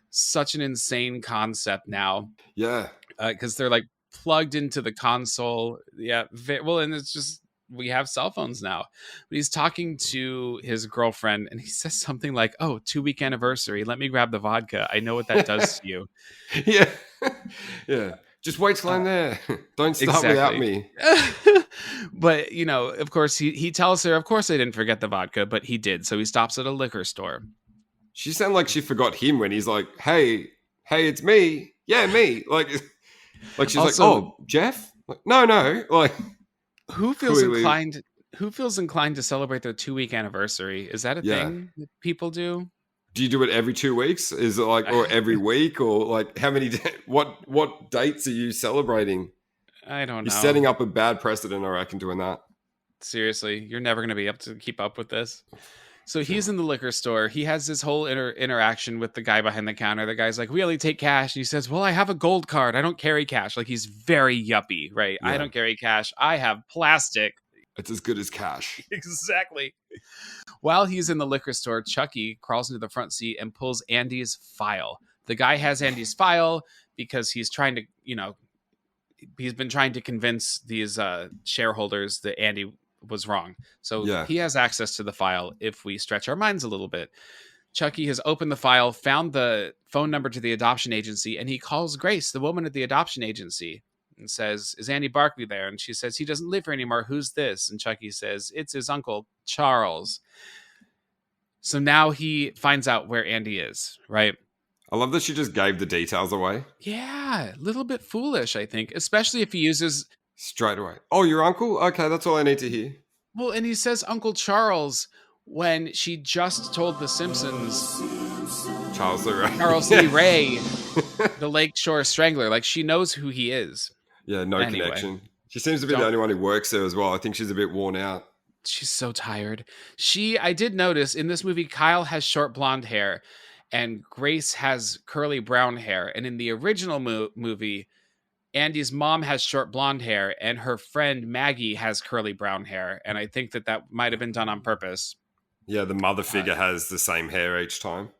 such an insane concept now. Yeah. Because they're like plugged into the console. Yeah. Well, and it's just, we have cell phones now. But he's talking to his girlfriend, and he says something like, oh, 2-week anniversary. Let me grab the vodka. I know what that does to you. Yeah. Yeah. Just wait till I'm there. Don't start without me. But, you know, of course, he tells her, of course I didn't forget the vodka, but he did. So he stops at a liquor store. She sounded like she forgot him when he's like, hey, it's me. Yeah, me. Like she's Also, like, oh, Jeff? Like, no. Like, who feels clearly. inclined to celebrate their 2-week anniversary? Is that a thing that people do? Do you do it every 2 weeks? Is it like, or every week, or like how many? What dates are you celebrating? I don't know. You're setting up a bad precedent, I reckon, doing that. Seriously, you're never going to be able to keep up with this. So he's in the liquor store. He has this whole interaction with the guy behind the counter. The guy's like, we only take cash. And he says, well, I have a gold card. I don't carry cash. Like, he's very yuppie, right? Yeah. I don't carry cash. I have plastic. It's as good as cash. Exactly. While he's in the liquor store, Chucky crawls into the front seat and pulls Andy's file. The guy has Andy's file because he's trying to, he's been trying to convince these shareholders that Andy was wrong. So he has access to the file if we stretch our minds a little bit. Chucky has opened the file, found the phone number to the adoption agency, and he calls Grace, the woman at the adoption agency, and says, is Andy Barkley there? And she says, he doesn't live here anymore. Who's this? And Chucky says, it's his uncle, Charles. So now he finds out where Andy is, right? I love that she just gave the details away. Yeah, a little bit foolish, I think, especially if he uses... Straight away. Oh, your uncle? Okay, that's all I need to hear. Well, and he says Uncle Charles when she just told The Simpsons Charles Lee Ray. Charles Lee Ray, the Lakeshore Strangler. Like, she knows who he is. Yeah, no connection. She seems to be the only one who works there as well. I think she's a bit worn out. She's so tired. I did notice in this movie, Kyle has short blonde hair and Grace has curly brown hair. And in the original movie, Andy's mom has short blonde hair and her friend Maggie has curly brown hair. And I think that might have been done on purpose. Yeah, the mother figure has the same hair each time.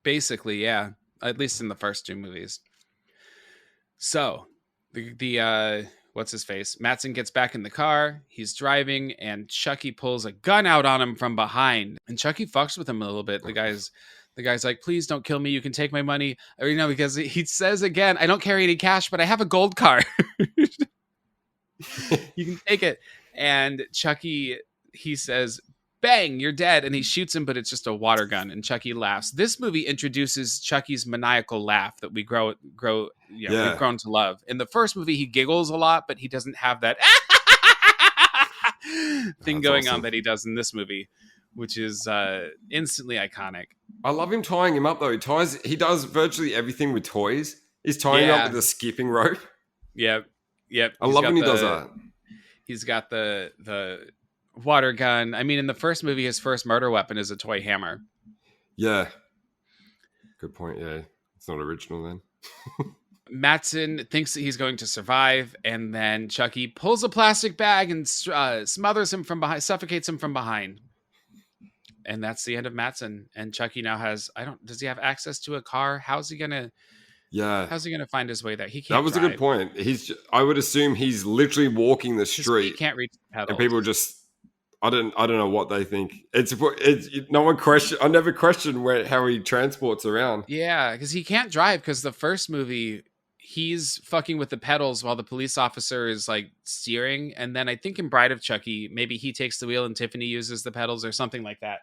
Basically, yeah. At least in the first two movies. So, the what's his face? Mattson gets back in the car. He's driving and Chucky pulls a gun out on him from behind. And Chucky fucks with him a little bit. The guy's like, please don't kill me. You can take my money. Or, because he says again, I don't carry any cash, but I have a gold card. You can take it. And Chucky, he says, bang, you're dead. And he shoots him, but it's just a water gun. And Chucky laughs. This movie introduces Chucky's maniacal laugh that we we've grown to love. In the first movie, he giggles a lot, but he doesn't have that thing going on that he does in this movie, which is instantly iconic. I love him tying him up though. He does virtually everything with toys. He's tying him up with a skipping rope. Yep. I love when he does that. He's got the water gun. I mean, in the first movie, his first murder weapon is a toy hammer. Yeah. Good point. Yeah, it's not original then. Mattson thinks that he's going to survive, and then Chucky pulls a plastic bag and smothers him from behind, suffocates him from behind. And that's the end of Mattson. And Chucky now does he have access to a car? How's he gonna find his way there? He can't. That was drive. a good point. I would assume he's literally walking the street. He can't reach the pedals. And people just, I don't know what they think. It's no one question. I never question how he transports around. Yeah, because he can't drive. Because the first movie, he's fucking with the pedals while the police officer is like steering. And then I think in Bride of Chucky, maybe he takes the wheel and Tiffany uses the pedals or something like that.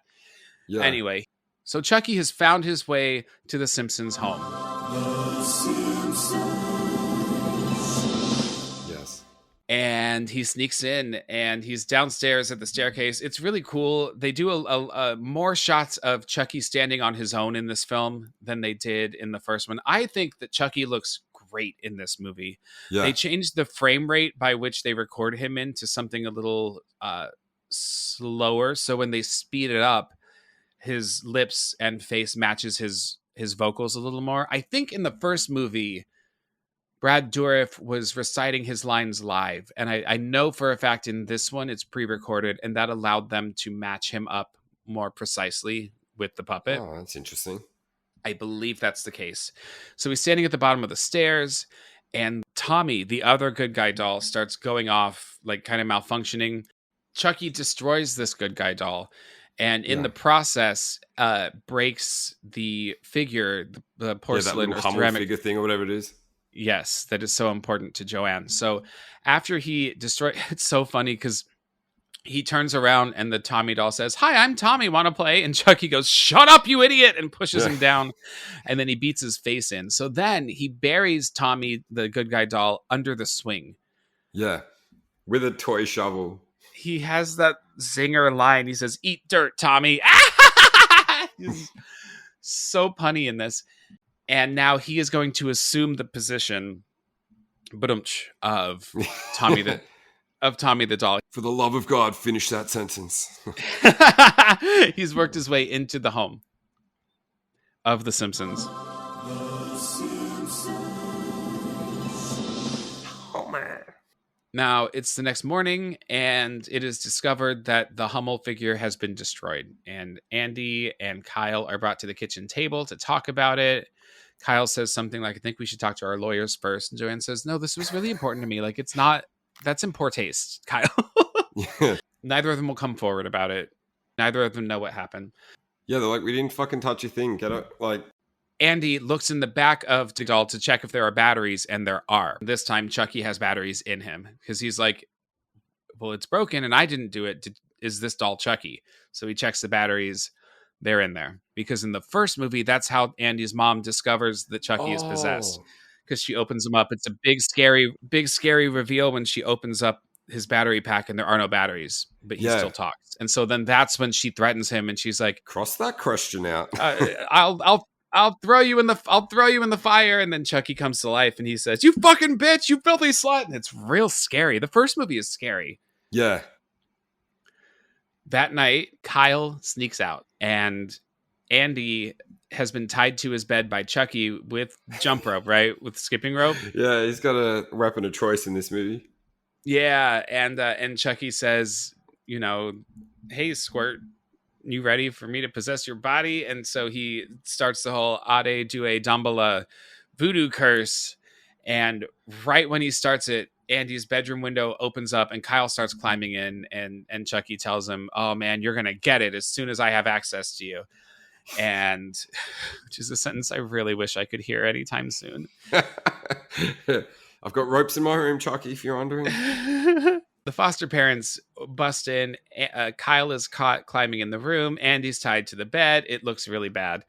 Yeah. Anyway, so Chucky has found his way to the Simpsons' home. Yes. And he sneaks in and he's downstairs at the staircase. It's really cool. They do a more shots of Chucky standing on his own in this film than they did in the first one. I think that Chucky looks great in this movie. Yeah. They changed the frame rate by which they record him into something a little slower. So when they speed it up, his lips and face matches his vocals a little more. I think in the first movie, Brad Dourif was reciting his lines live. And I know for a fact in this one, it's pre-recorded, and that allowed them to match him up more precisely with the puppet. Oh, that's interesting. I believe that's the case. So he's standing at the bottom of the stairs, and Tommy, the other good guy doll, starts going off, like kind of malfunctioning. Chucky destroys this good guy doll, and in the process, breaks the figure, the porcelain that or Hummel ceramic figure thing or whatever it is. Yes, that is so important to Joanne. So after he destroyed, it's so funny because he turns around and the Tommy doll says, "Hi, I'm Tommy, want to play?" And Chucky goes, "Shut up, you idiot," and pushes him down. And then he beats his face in. So then he buries Tommy, the good guy doll, under the swing. Yeah, with a toy shovel. He has that zinger line. He says, "Eat dirt, Tommy." He's so punny in this. And now he is going to assume the position of Tommy the doll. For the love of God, finish that sentence. He's worked his way into the home of the Simpsons. Now, it's the next morning, and it is discovered that the Hummel figure has been destroyed. And Andy and Kyle are brought to the kitchen table to talk about it. Kyle says something like, "I think we should talk to our lawyers first." And Joanne says, "No, this was really important to me. Like, it's not, that's in poor taste, Kyle." Yeah. Neither of them will come forward about it. Neither of them know what happened. Yeah, they're like, "We didn't fucking touch your thing. Get it?" Like, Andy looks in the back of the doll to check if there are batteries, and there are. This time, Chucky has batteries in him because he's like, "Well, it's broken and I didn't do it. Is this doll Chucky?" So he checks the batteries. They're in there. Because in the first movie, that's how Andy's mom discovers that Chucky is possessed. Because she opens him up. It's a big, scary reveal when she opens up his battery pack and there are no batteries, but he still talks. And so then that's when she threatens him and she's like, "Cross that question out." I'll throw you in the fire. And then Chucky comes to life and he says, "You fucking bitch, you filthy slut." And it's real scary. The first movie is scary. Yeah. That night, Kyle sneaks out and Andy has been tied to his bed by Chucky with jump rope, right? With skipping rope. Yeah, he's got a weapon of choice in this movie. Yeah, and Chucky says, "Hey, Squirt, you ready for me to possess your body?" And so he starts the whole Ade Due Dambala voodoo curse. And right when he starts it, Andy's bedroom window opens up and Kyle starts climbing in and Chucky tells him, "Oh man, you're going to get it as soon as I have access to you." And which is a sentence I really wish I could hear anytime soon. "I've got ropes in my room, Chucky, if you're wondering." The foster parents bust in. Kyle is caught climbing in the room. Andy's tied to the bed. It looks really bad.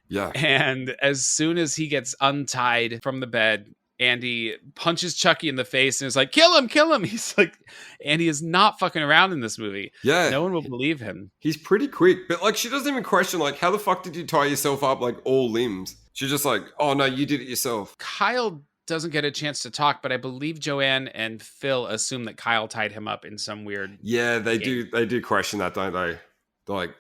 Yeah. And as soon as he gets untied from the bed, Andy punches Chucky in the face and is like, "Kill him, kill him." He's like, Andy is not fucking around in this movie. Yeah. No one will believe him. He's pretty quick, but like she doesn't even question like, "How the fuck did you tie yourself up like all limbs?" She's just like, "Oh no, you did it yourself." Kyle doesn't get a chance to talk, but I believe Joanne and Phil assume that Kyle tied him up in some weird... Yeah, they do question that, don't they? They're like,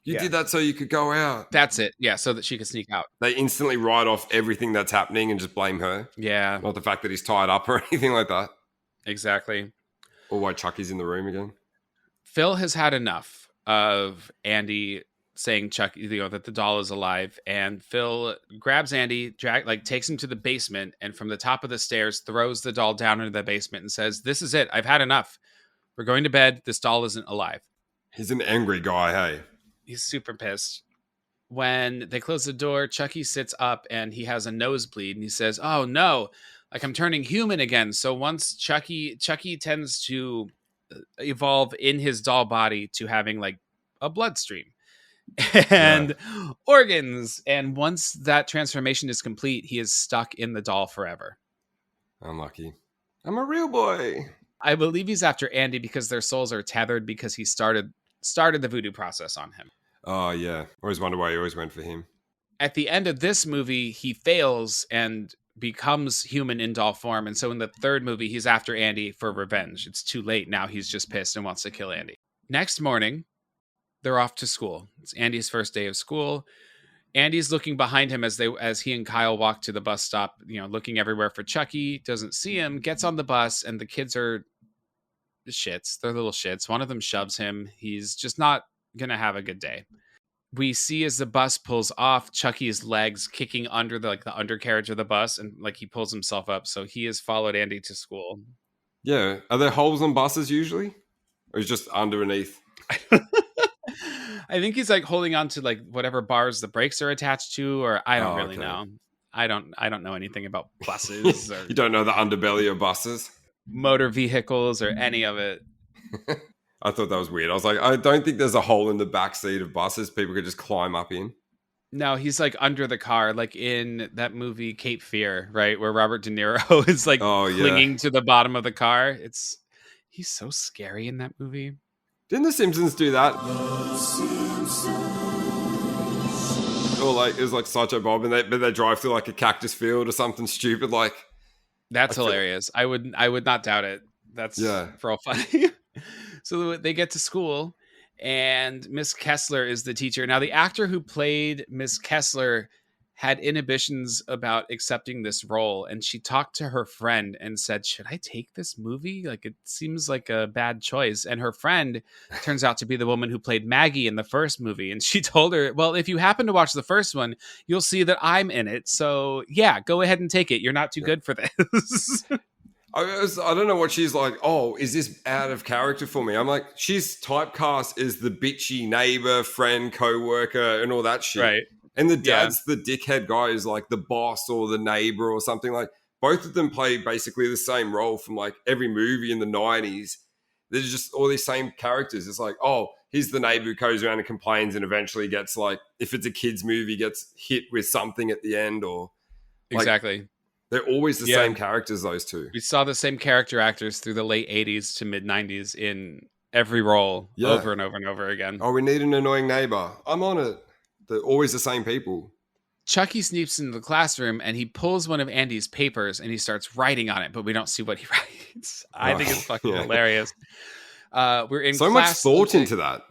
You Yeah. did that so you could go out. That's it. Yeah, so that she could sneak out. They instantly write off everything that's happening and just blame her. Yeah, Not the fact that he's tied up or anything like that. exactly. Or why Chucky's in the room again. Phil has had enough of Andy saying Chucky, that the doll is alive, and Phil grabs Andy, takes him to the basement, and from the top of the stairs throws the doll down into the basement and says, "This is it. I've had enough. We're going to bed. This doll isn't alive." He's an angry guy, hey. He's super pissed. When they close the door, Chucky sits up and he has a nosebleed, and he says, "Oh no, like I'm turning human again." So once Chucky tends to evolve in his doll body to having like a bloodstream and organs, and once that transformation is complete, he is stuck in the doll forever. Unlucky. I'm a real boy. I believe he's after Andy because their souls are tethered because he started the voodoo process on him. Oh, yeah. Always wonder why he always went for him. At the end of this movie, he fails and becomes human in doll form. And so in the third movie, he's after Andy for revenge. It's too late. Now he's just pissed and wants to kill Andy. Next morning, they're off to school. It's Andy's first day of school. Andy's looking behind him as he and Kyle walk to the bus stop, looking everywhere for Chucky, doesn't see him, gets on the bus, and the kids are shits. They're little shits. One of them shoves him. He's just not going to have a good day. We see as the bus pulls off, Chucky's legs kicking under the undercarriage of the bus, and he pulls himself up. So he has followed Andy to school. Yeah. Are there holes on buses usually? Or is it just underneath? I think he's holding on to whatever bars the brakes are attached to, or I don't really know. I don't know anything about buses or You don't know the underbelly of buses? Motor vehicles or any of it. I thought that was weird. I was like, I don't think there's a hole in the back seat of buses people could just climb up in. No, he's under the car, like in that movie Cape Fear, right? Where Robert De Niro is clinging to the bottom of the car. He's so scary in that movie. Didn't The Simpsons do that? Or it was Sideshow Bob, and they drive through a cactus field or something stupid like. That's hilarious. I would not doubt it. That's for all funny. So they get to school, and Miss Kessler is the teacher. Now, the actor who played Miss Kessler had inhibitions about accepting this role, and she talked to her friend and said, "Should I take this movie? It seems like a bad choice." And her friend turns out to be the woman who played Maggie in the first movie, and she told her, "Well, if you happen to watch the first one, you'll see that I'm in it. So yeah, go ahead and take it. You're not too good for this." I don't know what she's like. Oh, is this out of character for me? I'm like, she's typecast as the bitchy neighbor, friend, co-worker, and all that shit. Right. And the dad's the dickhead guy who's the boss or the neighbor or something. Both of them play basically the same role from every movie in the 90s. There's just all these same characters. It's he's the neighbor who goes around and complains and eventually gets if it's a kid's movie, gets hit with something at the end or exactly. They're always the same characters, those two. We saw the same character actors through the late 80s to mid 90s in every role over and over and over again. Oh, we need an annoying neighbor. I'm on it. They're always the same people. Chucky sneaks into the classroom and he pulls one of Andy's papers and he starts writing on it, but we don't see what he writes. I think it's fucking hilarious. We're in so class much thought into that.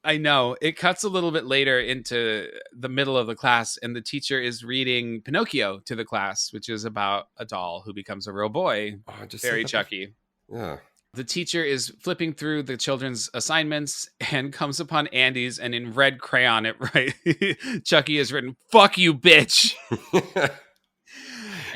I know. It cuts a little bit later into the middle of the class, and the teacher is reading Pinocchio to the class, which is about a doll who becomes a real boy. Very Chucky. Yeah. The teacher is flipping through the children's assignments and comes upon Andy's, and in red crayon, Chucky has written, "Fuck you, bitch."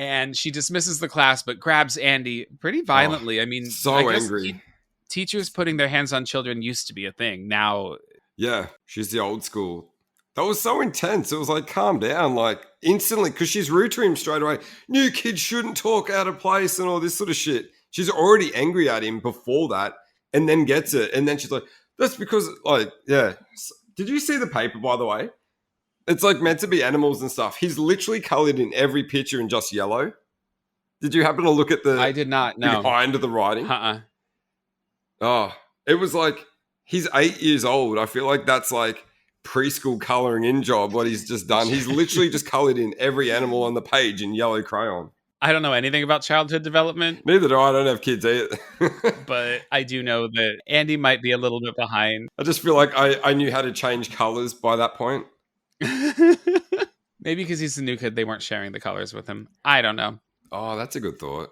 And she dismisses the class, but grabs Andy pretty violently. So angry. Teachers putting their hands on children used to be a thing. Now... Yeah, she's the old school. That was so intense. It was calm down, instantly, because she's rude to him straight away. New kids shouldn't talk out of place and all this sort of shit. She's already angry at him before that and then gets it. And then she's like, that's because, Did you see the paper, by the way? It's meant to be animals and stuff. He's literally colored in every picture in just yellow. Did you happen to look at I did not, no. Behind the writing? Oh, it was he's 8 years old. I feel that's preschool coloring in job, what he's just done. He's literally just colored in every animal on the page in yellow crayon. I don't know anything about childhood development, Neither do I. I don't have kids either. but I do know that Andy might be a little bit behind. I just feel like I knew how to change colors by that point. Maybe because he's the new kid, they weren't sharing the colors with him. I don't know. Oh, that's a good thought.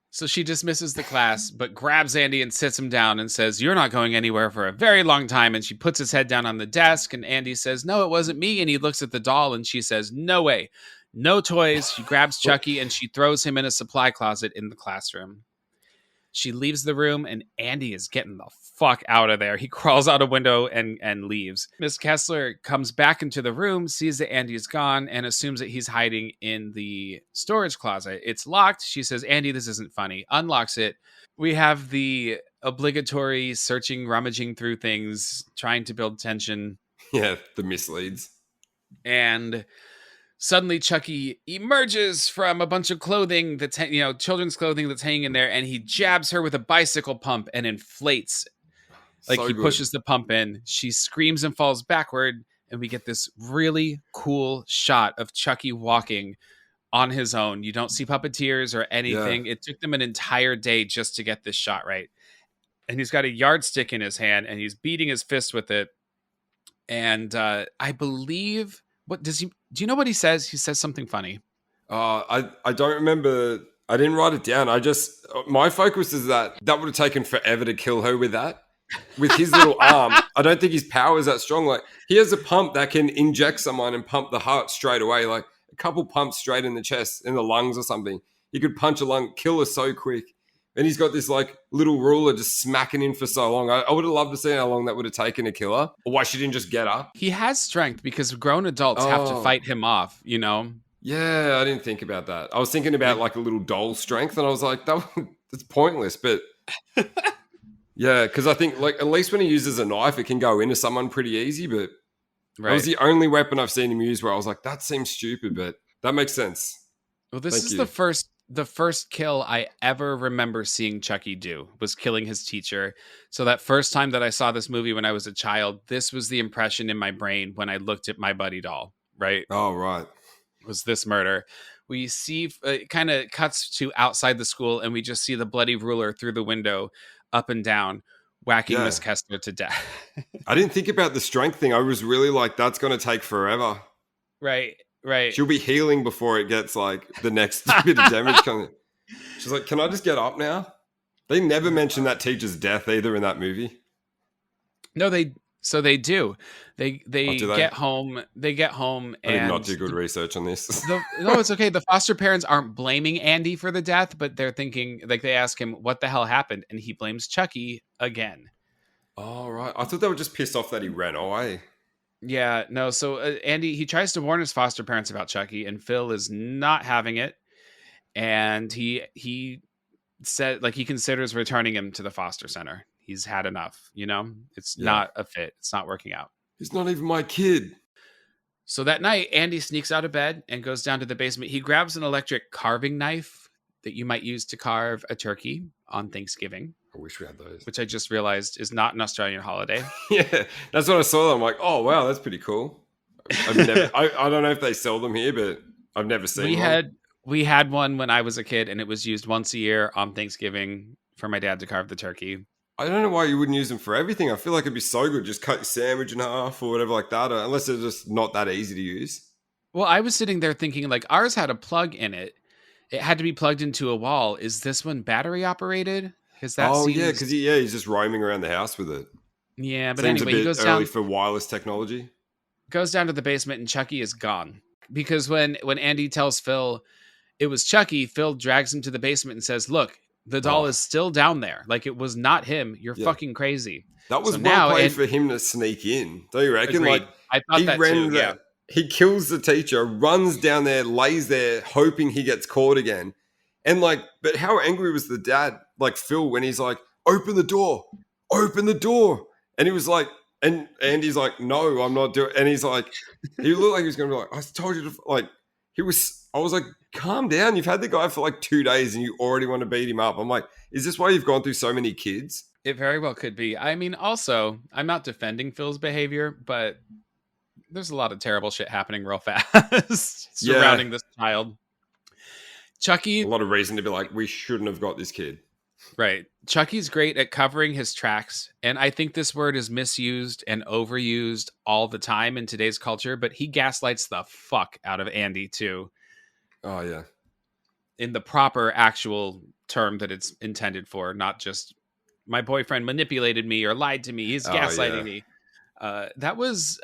So she dismisses the class, but grabs Andy and sits him down and says, "You're not going anywhere for a very long time." And she puts his head down on the desk, and Andy says, "No, it wasn't me." And he looks at the doll, and she says, "No way. No toys." She grabs Chucky, and she throws him in a supply closet in the classroom. She leaves the room, and Andy is getting the fuck out of there. He crawls out a window and leaves. Miss Kessler comes back into the room, sees that Andy is gone, and assumes that he's hiding in the storage closet. It's locked. She says, "Andy, this isn't funny." Unlocks it. We have the obligatory searching, rummaging through things, trying to build tension. Yeah, the misleads. And suddenly Chucky emerges from a bunch of clothing that's, children's clothing that's hanging in there, and he jabs her with a bicycle pump and inflates. Like, So he good. pushes the pump in. She screams and falls backward, and we get this really cool shot of Chucky walking on his own. You don't see puppeteers or anything. Yeah. It took them an entire day just to get this shot right. And he's got a yardstick in his hand, and he's beating his fist with it. And I believe... do you know what he says? He says something funny. I don't remember. I didn't write it down. My focus is that would have taken forever to kill her with that. With his little arm, I don't think his power is that strong. Like, he has a pump that can inject someone and pump the heart straight away. Like, a couple pumps straight in the chest, in the lungs or something. He could punch a lung, kill her so quick. And he's got this like little ruler just smacking in for so long. I would have loved to see how long that would have taken to kill her, or why she didn't just get up. He has strength because grown adults have to fight him off, Yeah, I didn't think about that. I was thinking about like a little doll strength, and I was like, that's pointless. But yeah, because I think like at least when he uses a knife, it can go into someone pretty easy. But that was the only weapon I've seen him use where I was like, that seems stupid, but that makes sense. Well, this is the first kill I ever remember seeing Chucky do, was killing his teacher. So that first time that I saw this movie when I was a child, this was the impression in my brain when I looked at my buddy doll, right? Oh, right. Was this murder. We see, it kind of cuts to outside the school, and we just see the bloody ruler through the window, up and down, whacking Miss Kessler to death. I didn't think about the strength thing. I was really like, that's going to take forever. Right. She'll be healing before it gets like the next bit of damage coming. She's like, "Can I just get up now?" They never mention that teacher's death either in that movie. No, they do. They do they? get home. They get home, I did and not do good research on this. no, it's okay. The foster parents aren't blaming Andy for the death, but they're thinking, like, they ask him what the hell happened, and he blames Chucky again. Oh, right. I thought they were just pissed off that he ran away. Yeah, no. So Andy, he tries to warn his foster parents about Chucky, and Phil is not having it. And he said, like, he considers returning him to the foster center. He's had enough, It's not a fit. It's not working out. He's not even my kid. So that night, Andy sneaks out of bed and goes down to the basement. He grabs an electric carving knife that you might use to carve a turkey on Thanksgiving. I wish we had those. Which I just realized is not an Australian holiday. Yeah, that's what I saw. I'm like, oh, wow, that's pretty cool. I don't know if they sell them here, but I've never seen one. We had one when I was a kid, and it was used once a year on Thanksgiving for my dad to carve the turkey. I don't know why you wouldn't use them for everything. I feel like it'd be so good. Just cut your sandwich in half or whatever like that, unless they're just not that easy to use. Well, I was sitting there thinking, like, ours had a plug in it. It had to be plugged into a wall. Is this one battery operated? Because he's just roaming around the house with it. Yeah, but Seems anyway, a bit he goes early down for wireless technology. Goes down to the basement, and Chucky is gone. Because when Andy tells Phil it was Chucky, Phil drags him to the basement and says, "Look, the doll is still down there. Like, it was not him. You're fucking crazy." That was well played for him to sneak in. Don't you reckon? Agreed. Like, I thought that too. Yeah. He kills the teacher, runs down there, lays there, hoping he gets caught again. And like, but how angry was the dad, like Phil, when he's like, open the door. And he was like, and Andy's like, no, I'm not doing. And he's like, he looked like he was going to be like, I told you to, like, I was like, calm down. You've had the guy for like 2 days and you already want to beat him up. I'm like, is this why you've gone through so many kids? It very well could be. I mean, also, I'm not defending Phil's behavior, but there's a lot of terrible shit happening real fast surrounding this child. Chucky, a lot of reason to be like, we shouldn't have got this kid. right. Chucky's great at covering his tracks. And I think this word is misused and overused all the time in today's culture, but he gaslights the fuck out of Andy too, Oh, yeah. in the proper actual term that it's intended for, not just my boyfriend manipulated me or lied to me. He's gaslighting me. That was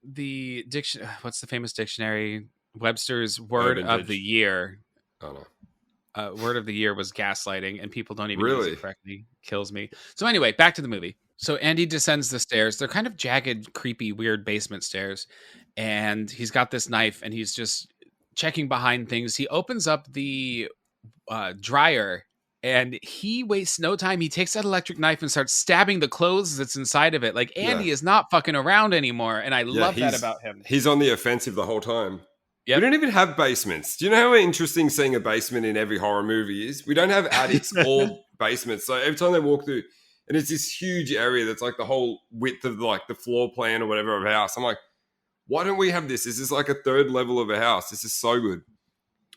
the diction. What's the famous dictionary? Webster's word Urban of the year. Oh, no. Word of the year was gaslighting, and people don't even use Really? it correctly. Kills me. So anyway, back to the movie. So Andy descends the stairs. They're kind of jagged, creepy, weird basement stairs, and he's got this knife, and he's just checking behind things. He opens up the dryer, and he wastes no time. He takes that electric knife and starts stabbing the clothes that's inside of it. Like, Andy is not fucking around anymore, and I love that about him. He's on the offensive the whole time. Yep. We don't even have basements. Do you know how interesting seeing a basement in every horror movie is? We don't have attics or basements. So every time they walk through, and it's this huge area that's like the whole width of like the floor plan or whatever of a house. I'm like, why don't we have this? This is like a third level of a house. This is so good.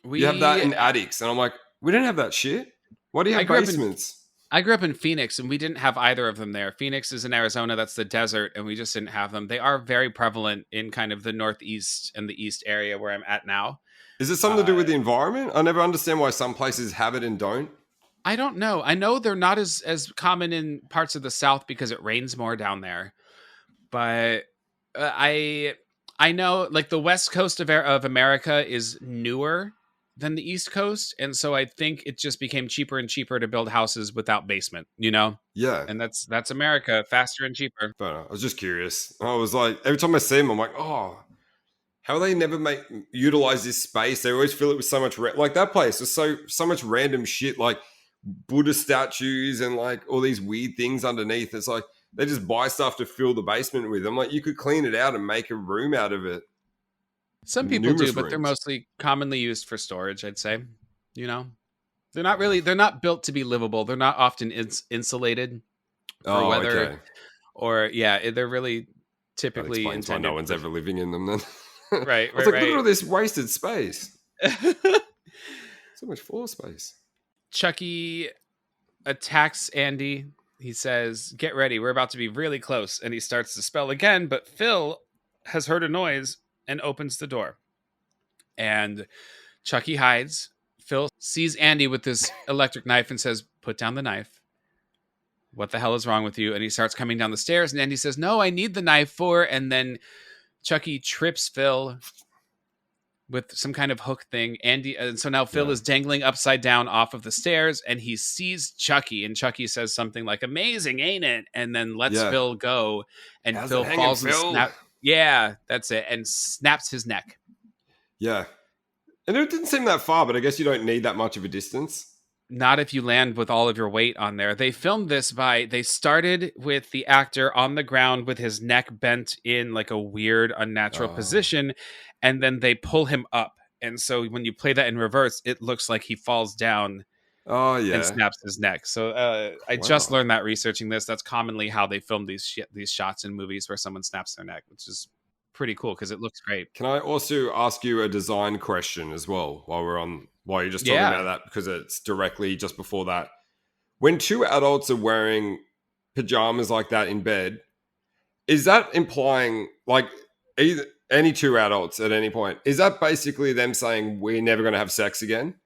You have that in attics. And I'm like, we don't have that shit. Why do you have basements? I grew up in Phoenix, and we didn't have either of them there. Phoenix is in Arizona. That's the desert, and we just didn't have them. They are very prevalent in kind of the Northeast and the East area where I'm at now. Is it something to do with the environment? I never understand why some places have it and don't. I don't know. I know they're not as common in parts of the South because it rains more down there. But I know, like, the West Coast of America is newer than the East Coast, and so I think it just became cheaper and cheaper to build houses without basement, you know? Yeah. And that's America, faster and cheaper. But I was just curious. I was like, every time I see them, I'm like, oh, how they never utilize this space? They always fill it with so much like that place was so much random shit, like Buddha statues and like all these weird things underneath. It's like they just buy stuff to fill the basement with. I'm like, you could clean it out and make a room out of it. Some people Numerous do, but they're rooms. mostly commonly used for storage, I'd say. You know, they're not built to be livable. They're not often insulated for weather, okay. or they're really typically That explains why no one's ever living in them then. Right, I was like, look at all this wasted space. So much floor space. Chucky attacks Andy. He says, "Get ready, we're about to be really close." And he starts to spell again, but Phil has heard a noise and opens the door. And Chucky hides. Phil sees Andy with this electric knife and says, "Put down the knife. What the hell is wrong with you?" And he starts coming down the stairs, and Andy says, "No, I need the knife for..." And then Chucky trips Phil with some kind of hook thing. And so now Phil is dangling upside down off of the stairs, and he sees Chucky, and Chucky says something like, "Amazing, ain't it?" And then lets Phil go, and How's Phil it hanging, falls and Phil? snaps. Yeah, that's it, and snaps his neck. Yeah. And it didn't seem that far, but I guess you don't need that much of a distance. Not if you land with all of your weight on there. They filmed this they started with the actor on the ground with his neck bent in like a weird, unnatural position, and then they pull him up. And so when you play that in reverse, it looks like he falls down and snaps his neck. So I just learned that researching this. That's commonly how they film these shots in movies where someone snaps their neck, which is pretty cool because it looks great. Can I also ask you a design question as well while you're just talking about that, because it's directly just before that. When two adults are wearing pajamas like that in bed, is that implying like any two adults at any point? Is that basically them saying we're never going to have sex again?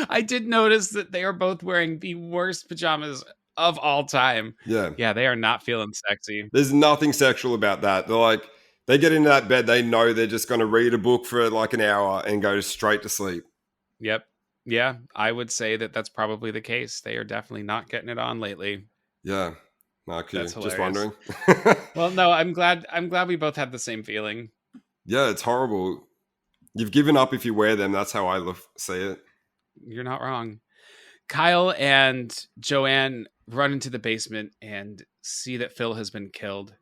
I did notice that they are both wearing the worst pajamas of all time. Yeah, they are not feeling sexy. There's nothing sexual about that. They're like, they get into that bed, they know they're just going to read a book for like an hour and go straight to sleep. Yep. Yeah, I would say that that's probably the case. They are definitely not getting it on lately. Yeah. Okay. That's just hilarious. wondering. Well, no, I'm glad we both had the same feeling. Yeah, it's horrible. You've given up if you wear them. That's how I see it. You're not wrong. Kyle and Joanne run into the basement and see that Phil has been killed.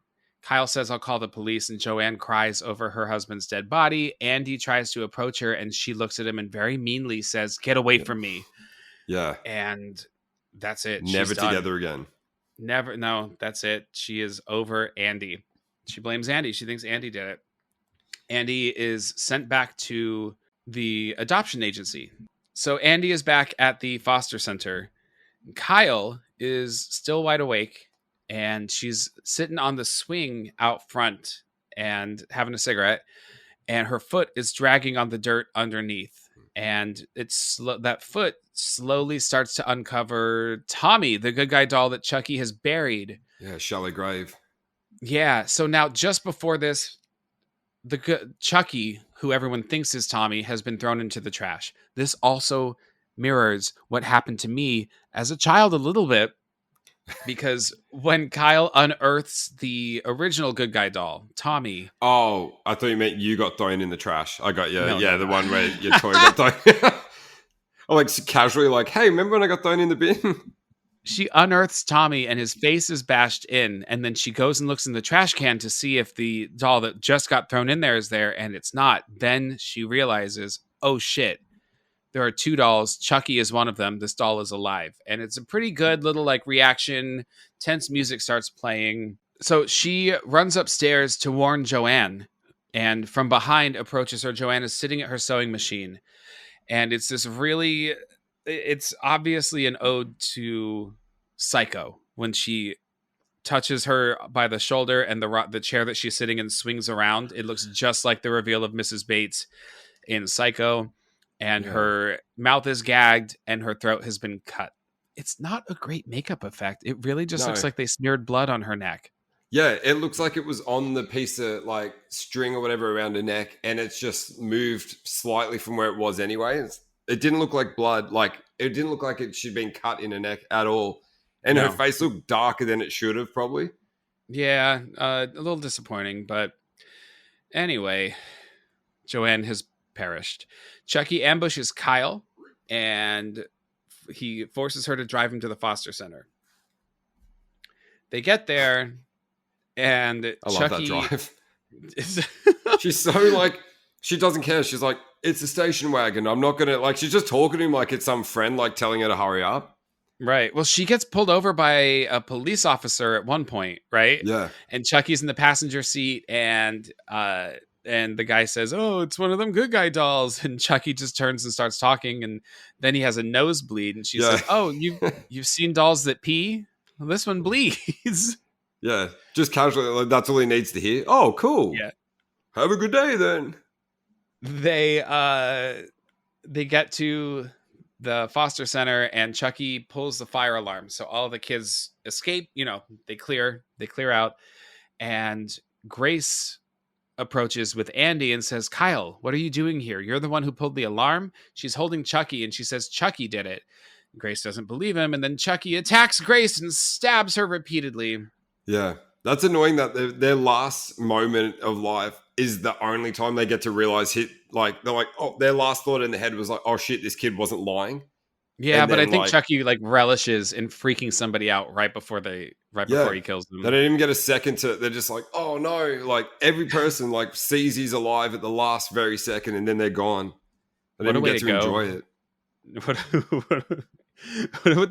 Kyle says, "I'll call the police," and Joanne cries over her husband's dead body. Andy tries to approach her, and she looks at him and very meanly says, "Get away from me." Yeah. And that's it. Never She's done. together again. Never. No, that's it. She is over Andy. She blames Andy. She thinks Andy did it. Andy is sent back to the adoption agency. So Andy is back at the foster center. Kyle is still wide awake, and she's sitting on the swing out front and having a cigarette, and her foot is dragging on the dirt underneath. And that foot slowly starts to uncover Tommy, the good guy doll that Chucky has buried. Yeah, shallow grave. Yeah. So now, just before this, Chucky, who everyone thinks is Tommy, has been thrown into the trash. This also mirrors what happened to me as a child a little bit, because when Kyle unearths the original good guy doll, Tommy. Oh, I thought you meant you got thrown in the trash. I got you. No, yeah, no, the no. one where your toy got thrown. I'm like casually like, hey, remember when I got thrown in the bin? She unearths Tommy and his face is bashed in, and then she goes and looks in the trash can to see if the doll that just got thrown in there is there, and it's not. Then she realizes, oh shit, there are two dolls. Chucky is one of them. This doll is alive. And it's a pretty good little like reaction. Tense music starts playing. So she runs upstairs to warn Joanne, and from behind approaches her. Joanne is sitting at her sewing machine. And it's it's obviously an ode to Psycho when she touches her by the shoulder, and the chair that she's sitting in swings around. It looks just like the reveal of Mrs. Bates in Psycho. And her mouth is gagged and her throat has been cut. It's not a great makeup effect. It really just looks like they smeared blood on her neck. Yeah, it looks like it was on the piece of like string or whatever around her neck, and it's just moved slightly from where it was anyway. It didn't look like blood. Like it didn't look like she'd been cut in her neck at all. And her face looked darker than it should have, probably. Yeah, a little disappointing, but anyway, Joanne has perished. Chucky ambushes Kyle, and he forces her to drive him to the foster center. They get there, and I Chucky... love that drive. She's so like, she doesn't care. She's like, it's a station wagon. I'm not going to, like, she's just talking to him like it's some friend, like telling her to hurry up. Right. Well, she gets pulled over by a police officer at one point, right? Yeah. And Chucky's in the passenger seat, and the guy says, "Oh, it's one of them good guy dolls." And Chucky just turns and starts talking, and then he has a nosebleed, and she says, "Oh, you've seen dolls that pee? Well, this one bleeds." Yeah, just casually. Like, that's all he needs to hear. Oh, cool. Yeah. Have a good day then. They get to the foster center, and Chucky pulls the fire alarm, so all the kids escape. They clear out, and Grace approaches with Andy and says, "Kyle, what are you doing here? You're the one who pulled the alarm." She's holding Chucky, and she says Chucky did it. Grace doesn't believe him, and then Chucky attacks Grace and stabs her repeatedly. Yeah, that's annoying that their last moment of life is the only time they get to realize their last thought in their head was like, oh shit, this kid wasn't lying. Yeah, but I think Chucky relishes in freaking somebody out right before he kills them. They don't even get a second to. They're just like, oh no! Like every person sees he's alive at the last very second, and then they're gone. They don't even get to enjoy it.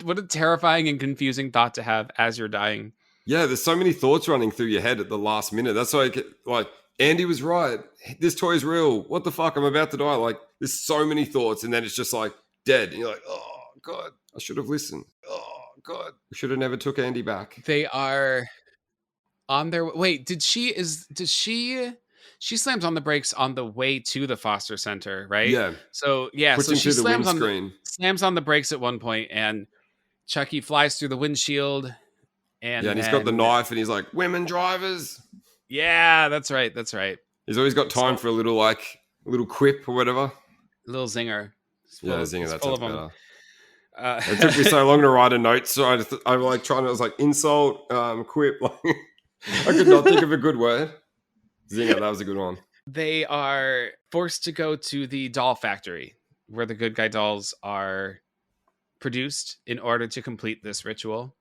What a terrifying and confusing thought to have as you're dying. Yeah, there's so many thoughts running through your head at the last minute. That's why Andy was right. This toy is real. What the fuck? I'm about to die. Like there's so many thoughts, and then it's just like dead, and you're like, oh. God, I should have listened. Oh, God. We should have never took Andy back. They are on their... Wait, she slams on the brakes on the way to the foster center, right? Yeah. So, yeah. Puts so she slams on the brakes at one point, and Chucky flies through the windshield. And he's got the knife, and he's like, women drivers. Yeah, that's right. He's always got time for a little quip or whatever. A little zinger. Zinger, that sounds better. It took me so long to write a note, so I was like insult, quip. I could not think of a good word. Zinger, that was a good one. They are forced to go to the doll factory where the good guy dolls are produced in order to complete this ritual.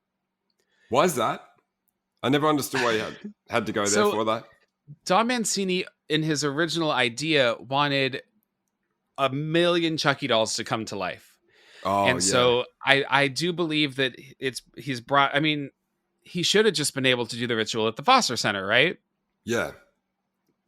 Why is that? I never understood why you had to go there for that. Don Mancini, in his original idea, wanted 1 million Chucky dolls to come to life. Oh, and so I do believe that he's brought... I mean, he should have just been able to do the ritual at the foster center, right? Yeah.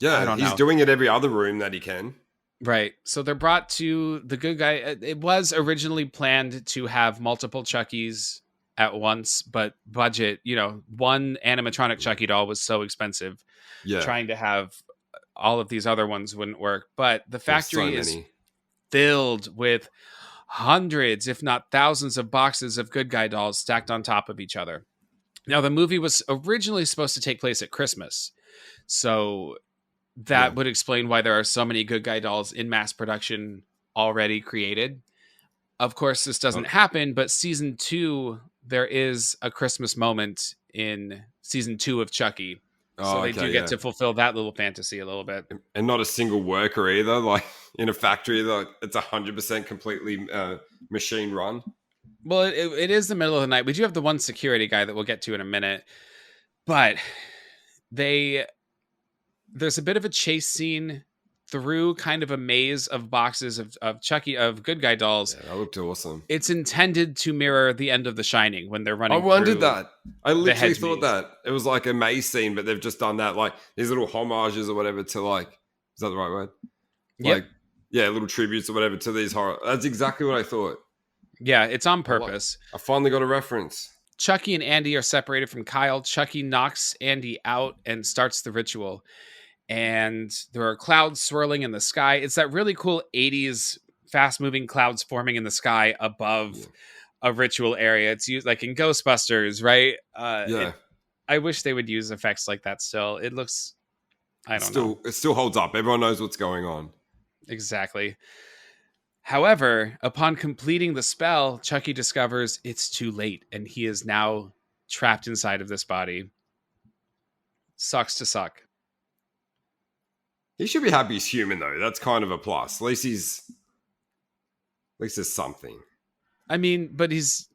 Yeah, don't he's know. doing it every other room that he can. Right. So they're brought to the good guy. It was originally planned to have multiple Chuckies at once, but budget, one animatronic Chucky doll was so expensive. Yeah, Trying to have all of these other ones wouldn't work. But the there's so factory is many. filled with hundreds, if not thousands, of boxes of good guy dolls stacked on top of each other. Now, the movie was originally supposed to take place at Christmas. So that would explain why there are so many good guy dolls in mass production already created. Of course, this doesn't happen, but season 2, there is a Christmas moment in season 2 of Chucky. So they do get to fulfill that little fantasy a little bit. And not a single worker either. Like in a factory, like it's 100% completely machine run. Well, it is the middle of the night. We do have the one security guy that we'll get to in a minute. But there's a bit of a chase scene through kind of a maze of boxes of Chucky, of good guy dolls. Yeah, that looked awesome. It's intended to mirror the end of The Shining when they're running. I wondered that. I literally thought maze. that it was like a maze scene, but they've just done that, like these little homages or whatever to like, is that the right word? Like, yeah, little tributes or whatever to these horror. That's exactly what I thought. Yeah, it's on purpose. I finally got a reference. Chucky and Andy are separated from Kyle. Chucky knocks Andy out and starts the ritual. And there are clouds swirling in the sky. It's that really cool 80s fast-moving clouds forming in the sky above a ritual area. It's used like in Ghostbusters, right? I wish they would use effects like that still. It looks... I don't know. It still holds up. Everyone knows what's going on. Exactly. However, upon completing the spell, Chucky discovers it's too late, and he is now trapped inside of this body. Sucks to suck. He should be happy he's human, though. That's kind of a plus. At least there's something. I mean, but he's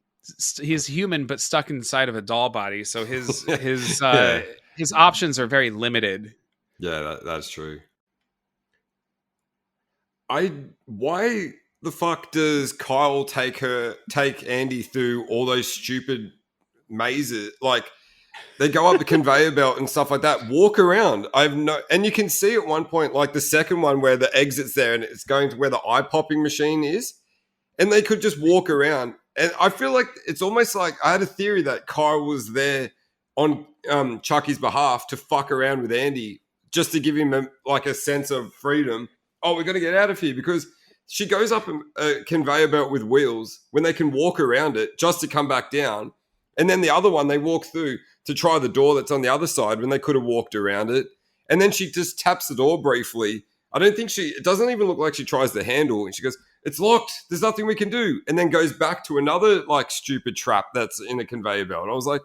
human, but stuck inside of a doll body, so his options are very limited. Yeah, that's true. Why the fuck does Kyle take Andy through all those stupid mazes? Like, they go up the conveyor belt and stuff like that. Walk around. And you can see at one point, like the second one where the exit's there and it's going to where the eye popping machine is, and they could just walk around. And I feel like it's almost like I had a theory that Kyle was there on Chucky's behalf to fuck around with Andy just to give him a sense of freedom. Oh, we're going to get out of here, because she goes up a conveyor belt with wheels when they can walk around it just to come back down. And then the other one, they walk through to try the door that's on the other side when they could have walked around it. And then she just taps the door briefly. It doesn't even look like she tries the handle. And she goes, it's locked. There's nothing we can do. And then goes back to another like stupid trap that's in a conveyor belt. And I was like,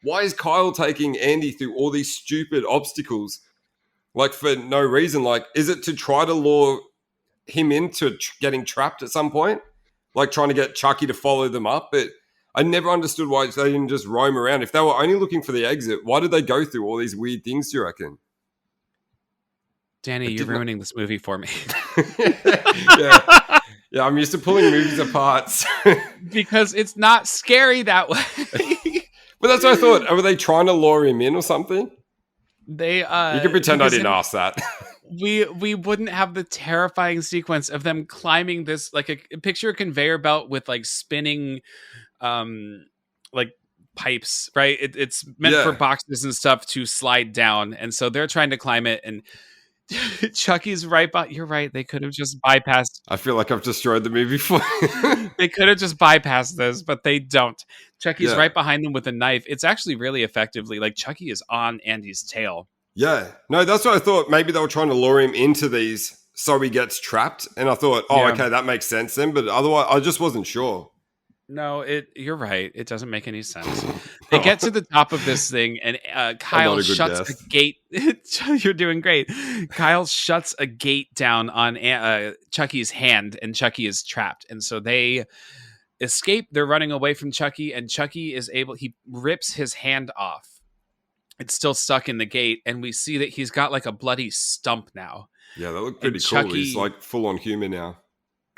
why is Kyle taking Andy through all these stupid obstacles? Like for no reason. Like, is it to try to lure him into getting trapped at some point? Like trying to get Chucky to follow them up? But I never understood why they didn't just roam around. If they were only looking for the exit, why did they go through all these weird things, do you reckon? Danny, you're ruining this movie for me. Yeah, I'm used to pulling movies apart. Because it's not scary that way. But that's what I thought. Were they trying to lure him in or something? You can pretend I didn't ask that. We wouldn't have the terrifying sequence of them climbing this, like a picture a conveyor belt with like spinning like pipes, right? It's meant for boxes and stuff to slide down, and so they're trying to climb it, and Chucky's right by. You're right. They could have just bypassed. I feel like I've destroyed the movie for you. They could have just bypassed this, but they don't. Chucky's right behind them with a knife. It's actually really effectively like Chucky is on Andy's tail. Yeah. No, that's what I thought. Maybe they were trying to lure him into these so he gets trapped. And I thought, okay, that makes sense then. But otherwise, I just wasn't sure. No, you're right. It doesn't make any sense. They get to the top of this thing, and Kyle shuts a gate. You're doing great. Kyle shuts a gate down on Chucky's hand, and Chucky is trapped. And so they escape. They're running away from Chucky, and Chucky he rips his hand off. It's still stuck in the gate, and we see that he's got like a bloody stump now. Yeah, that looked pretty cool. He's like full on human now.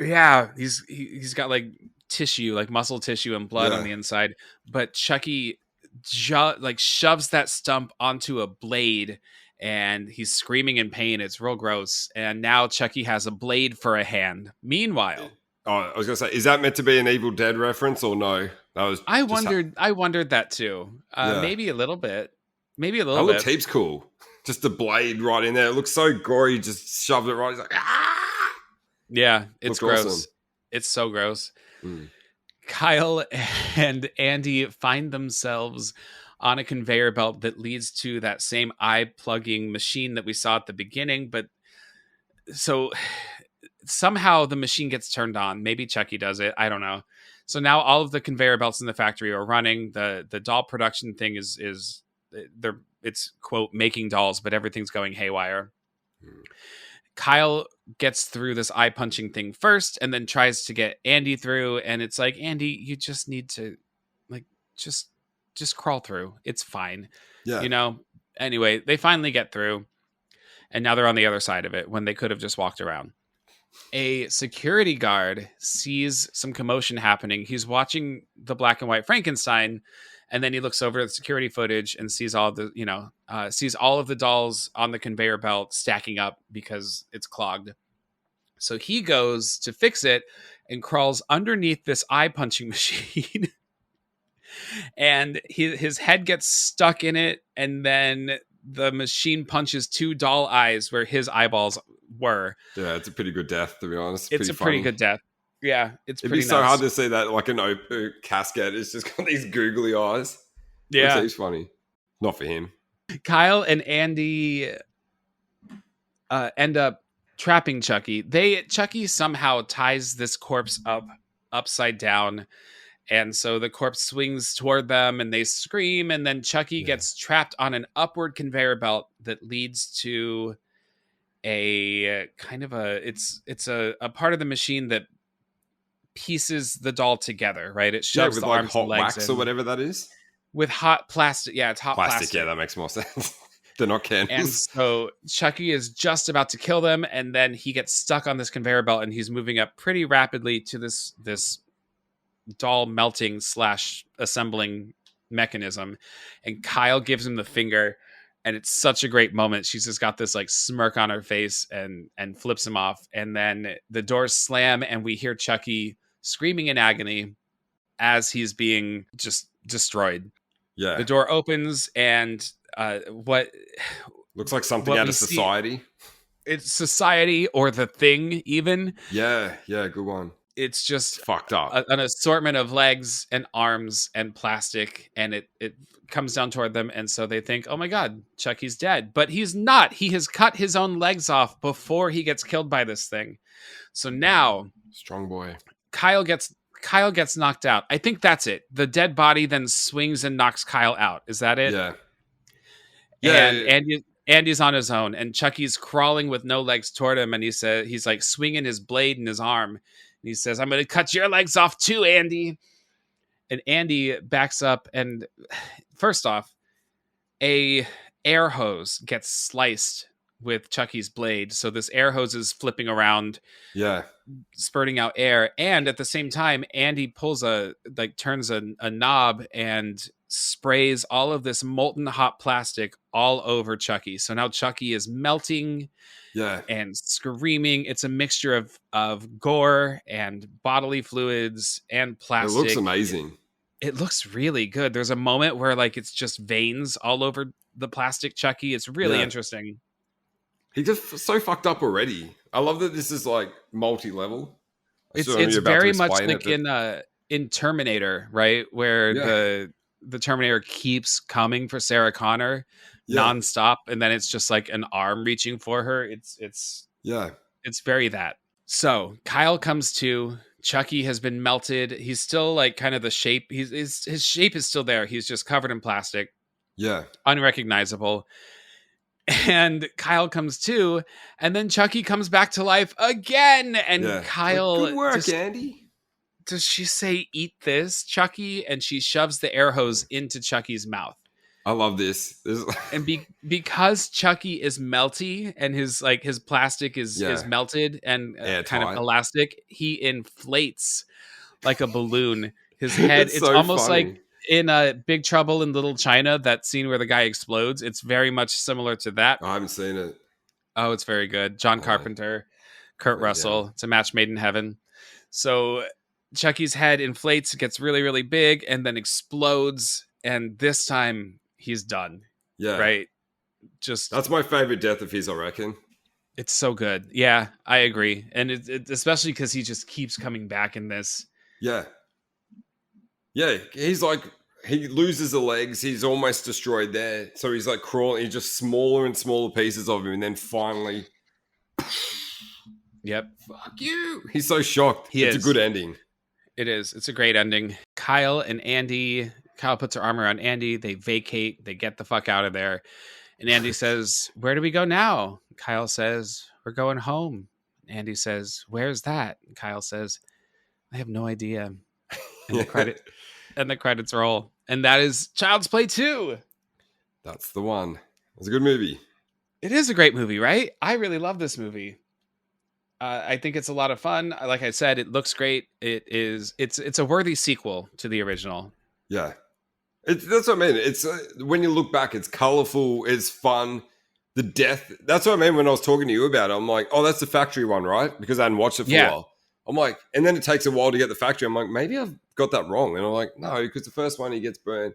Yeah, he's got like tissue, like muscle tissue and blood on the inside, but Chucky shoves that stump onto a blade and he's screaming in pain. It's real gross. And now Chucky has a blade for a hand. Meanwhile, I was gonna say, is that meant to be an Evil Dead reference or no? That was I wondered that too. Yeah. Maybe a little bit. Maybe a That little looks bit. heaps cool. Just the blade right in there. It looks so gory. Just shoved it right. He's like, ah! Yeah, it's Looks gross. awesome. It's so gross. Mm. Kyle and Andy find themselves on a conveyor belt that leads to that same eye plugging machine that we saw at the beginning. But so somehow the machine gets turned on. Maybe Chucky does it. I don't know. So now all of the conveyor belts in the factory are running. The doll production thing is it's quote making dolls, but everything's going haywire. Kyle gets through this eye punching thing first and then tries to get Andy through. And it's like, Andy, you just need to like, just crawl through. It's fine. Yeah. You know, anyway, they finally get through and now they're on the other side of it when they could have just walked around. A security guard sees some commotion happening. He's watching the black and white Frankenstein. And then he looks over at the security footage and sees all the, sees all of the dolls on the conveyor belt stacking up because it's clogged. So he goes to fix it and crawls underneath this eye punching machine. And his head gets stuck in it. And then the machine punches 2 doll eyes where his eyeballs were. Yeah, it's a pretty good death, to be honest. It's a pretty good death. Yeah, it's It'd pretty be so nuts. hard to see that, like an open casket. It's just got these googly eyes. Yeah. It's funny. Not for him. Kyle and Andy end up trapping Chucky. Chucky somehow ties this corpse upside down. And so the corpse swings toward them and they scream. And then Chucky gets trapped on an upward conveyor belt that leads to a kind of it's a part of the machine that pieces the doll together, right? It shoves with the like arms hot and legs wax in. or whatever that is. With hot plastic. Yeah, it's hot plastic. Yeah, that makes more sense. They're not And candles. so Chucky is just about to kill them, and then he gets stuck on this conveyor belt, and he's moving up pretty rapidly to this doll melting / assembling mechanism. And Kyle gives him the finger, and it's such a great moment. She's just got this like smirk on her face and flips him off. And then the doors slam, and we hear Chucky screaming in agony as he's being just destroyed. Yeah. The door opens, and what looks like something what out we of see- Society. It's Society or The Thing, even. Yeah, good one. It's just Fucked up. an assortment of legs and arms and plastic, and it comes down toward them, and so they think, oh my god, Chucky's dead. But he's not. He has cut his own legs off before he gets killed by this thing. So now Strong boy. Kyle gets knocked out. I think that's it. The dead body then swings and knocks Kyle out. Is that it? Yeah. And Andy's on his own, and Chucky's crawling with no legs toward him, and he's like swinging his blade in his arm. And he says, I'm going to cut your legs off too, Andy. And Andy backs up, and first off, a air hose gets sliced with Chucky's blade. So this air hose is flipping around, spurting out air. And at the same time, Andy turns a knob and sprays all of this molten hot plastic all over Chucky. So now Chucky is melting and screaming. It's a mixture of gore and bodily fluids and plastic. It looks amazing. It looks really good. There's a moment where like it's just veins all over the plastic Chucky. It's really interesting. He just so fucked up already. I love that this is like multi-level. It's very much like in Terminator, right? Where the Terminator keeps coming for Sarah Connor nonstop, and then it's just like an arm reaching for her. It's very that. So Kyle comes to. Chucky has been melted. He's still like kind of the shape. His shape is still there. He's just covered in plastic. Yeah, unrecognizable. And Kyle comes to, and then Chucky comes back to life again. And Kyle, good work, Andy. Does she say, "Eat this, Chucky"? And she shoves the air hose into Chucky's mouth. I love this. And because Chucky is melty and his plastic is melted and kind of elastic, he inflates like a balloon. His head, it's almost funny. in Big Trouble in Little China, that scene where the guy explodes, it's very much similar to that. I haven't seen it. Oh, it's very good. John All right. Carpenter, Kurt Put it down. Russell. It's a match made in heaven. So Chucky's head inflates, gets really, really big, and then explodes. And this time he's done. Yeah. Right? Just That's my favorite death of his, I reckon. it's so good. Yeah, I agree. And especially because he just keeps coming back in this. Yeah. Yeah. He's like, he loses the legs. He's almost destroyed there. So he's like crawling. He's just smaller and smaller pieces of him. And then finally, Yep. fuck you. He's so shocked. He it's is. a good ending. It is. It's a great ending. Kyle puts her arm around Andy. They vacate. They get the fuck out of there. And Andy says, "Where do we go now?" Kyle says, "We're going home." Andy says, "Where's that?" And Kyle says, "I have no idea." And the credits roll. And that is Child's Play 2. That's the one. It's a good movie. It is a great movie, right? I really love this movie. I think it's a lot of fun. Like I said, it looks great. It's a worthy sequel to the original. Yeah. That's what I mean. It's when you look back, it's colorful, it's fun. The death. That's what I mean when I was talking to you about it. I'm like, oh, that's the factory one, right? Because I hadn't watched it for a while. I'm like, and then it takes a while to get the factory. I'm like, maybe I've got that wrong. And I'm like, no, because the first one he gets burned.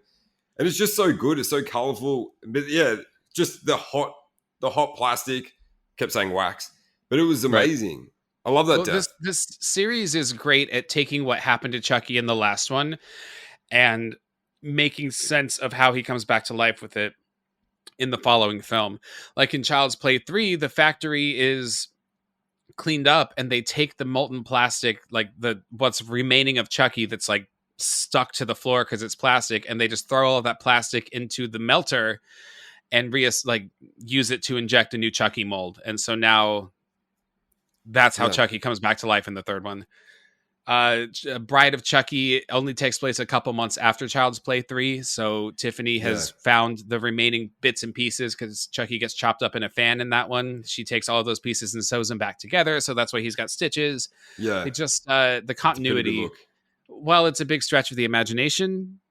And it's just so good. It's so colorful. But yeah, just the hot plastic. Kept saying wax. But it was amazing. Right. I love that death. This series is great at taking what happened to Chucky in the last one and making sense of how he comes back to life with it in the following film. Like in Child's Play 3, the factory is cleaned up and they take the molten plastic, like what's remaining of Chucky that's like stuck to the floor because it's plastic, and they just throw all of that plastic into the melter and use it to inject a new Chucky mold. And so now that's how Chucky comes back to life in the third one. Bride of Chucky only takes place a couple months after Child's Play 3, so Tiffany has found the remaining bits and pieces because Chucky gets chopped up in a fan in that one. She takes all of those pieces and sews them back together, so that's why he's got stitches. Yeah. It just the continuity, while it's a big stretch of the imagination,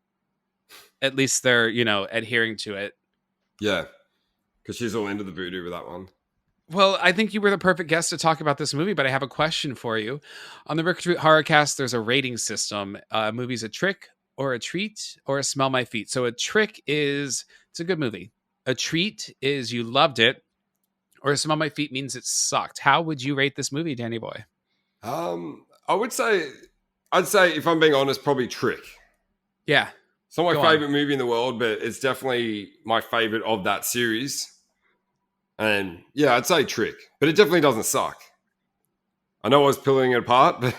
at least they're adhering to it. Yeah, because she's all into the voodoo with that one. Well, I think you were the perfect guest to talk about this movie, but I have a question for you. On the Rick Horrorcast, there's a rating system. A movie's a trick or a treat or a smell my feet. So a trick is, it's a good movie. A treat is you loved it, or a smell my feet means it sucked. How would you rate this movie, Danny Boy? I'd say, if I'm being honest, probably Trick. Yeah. It's not my favorite movie in the world, but it's definitely my favorite of that series. And yeah, I'd say Trick, but it definitely doesn't suck. I know I was pulling it apart, but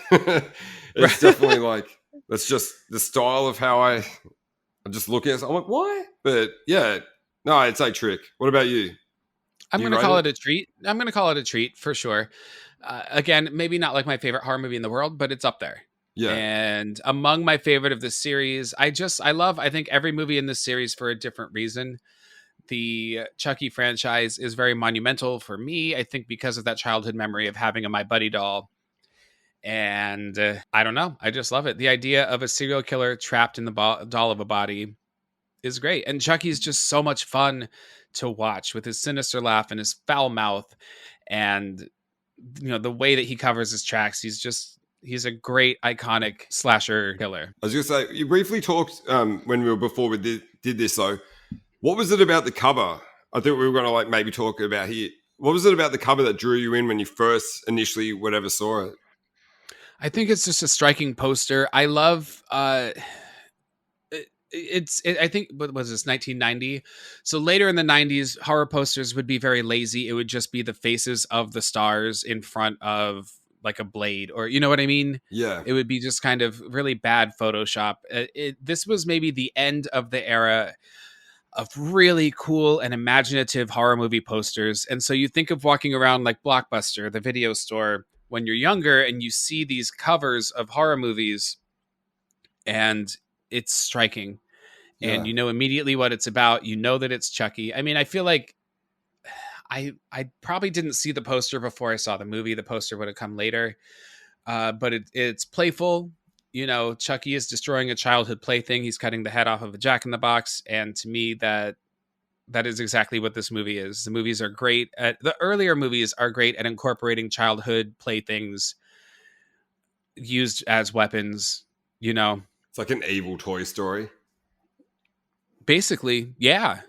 it's definitely like, that's just the style of how I'm just looking at it. I'm like, why? But yeah, no, I'd say Trick. What about you? I'm going to call it a treat. I'm going to call it a treat for sure. Again, maybe not like my favorite horror movie in the world, but it's up there. Yeah. And among my favorite of this series, I think every movie in this series for a different reason. The Chucky franchise is very monumental for me, I think, because of that childhood memory of having a My Buddy doll. And I don't know. I just love it. The idea of a serial killer trapped in the doll of a body is great. And Chucky's just so much fun to watch with his sinister laugh and his foul mouth. And, the way that he covers his tracks, he's a great, iconic slasher killer. I was going to say, you briefly talked before we did this, though. What was it about the cover? I think we were going to maybe talk about here. What was it about the cover that drew you in when you first initially saw it? I think it's just a striking poster. I love I think, what was this, 1990? So later in the 90s, horror posters would be very lazy. It would just be the faces of the stars in front of like a blade, or you know what I mean? Yeah. It would be just kind of really bad Photoshop. This was maybe the end of the era of really cool and imaginative horror movie posters. And so you think of walking around like Blockbuster, the video store, when you're younger, and you see these covers of horror movies, and it's striking. Yeah. And you know immediately what it's about. You know that it's Chucky. I mean, I feel like I probably didn't see the poster before I saw the movie. The poster would have come later. But it's playful. you know, Chucky is destroying a childhood plaything. He's cutting the head off of a Jack-in-the-Box. And to me, that is exactly what this movie is. The movies are great. The earlier movies are great at incorporating childhood playthings used as weapons, you know. It's like an evil Toy Story. Basically, yeah.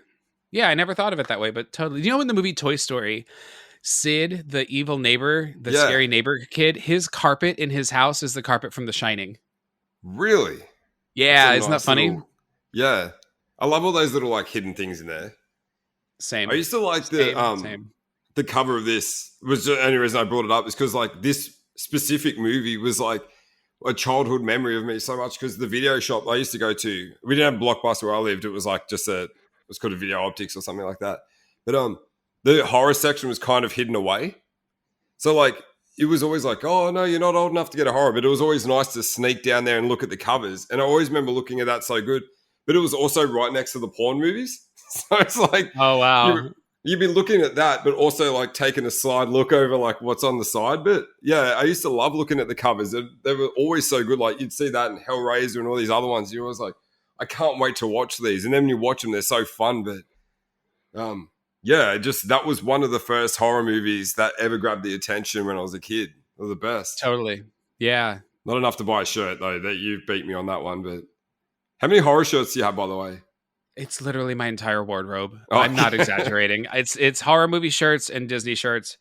Yeah, I never thought of it that way, but totally. You know, in the movie Toy Story, Sid, the evil neighbor, the scary neighbor kid, his carpet in his house is the carpet from The Shining. Really? Yeah, isn't that funny? Yeah. I love all those little like hidden things in there. Same. I used to like the cover of this. Was the only reason I brought it up is because like this specific movie was like a childhood memory of me so much, because the video shop I used to go to, we didn't have Blockbuster where I lived. It was like just it was called a Video Optics or something like that. But the horror section was kind of hidden away. So like it was always like, oh no, you're not old enough to get a horror. But it was always nice to sneak down there and look at the covers. And I always remember looking at that so good. But it was also right next to the porn movies. So it's like, oh wow, you'd be looking at that, but also like taking a side look over like what's on the side. But yeah, I used to love looking at the covers. They were always so good. Like you'd see that in Hellraiser and all these other ones. You're always like, I can't wait to watch these. And then when you watch them, they're so fun. But yeah, just that was one of the first horror movies that ever grabbed the attention when I was a kid. They were the best. Totally. Yeah. Not enough to buy a shirt though. That you beat me on that one. But how many horror shirts do you have, by the way? It's literally my entire wardrobe. Oh. I'm not exaggerating. It's horror movie shirts and Disney shirts.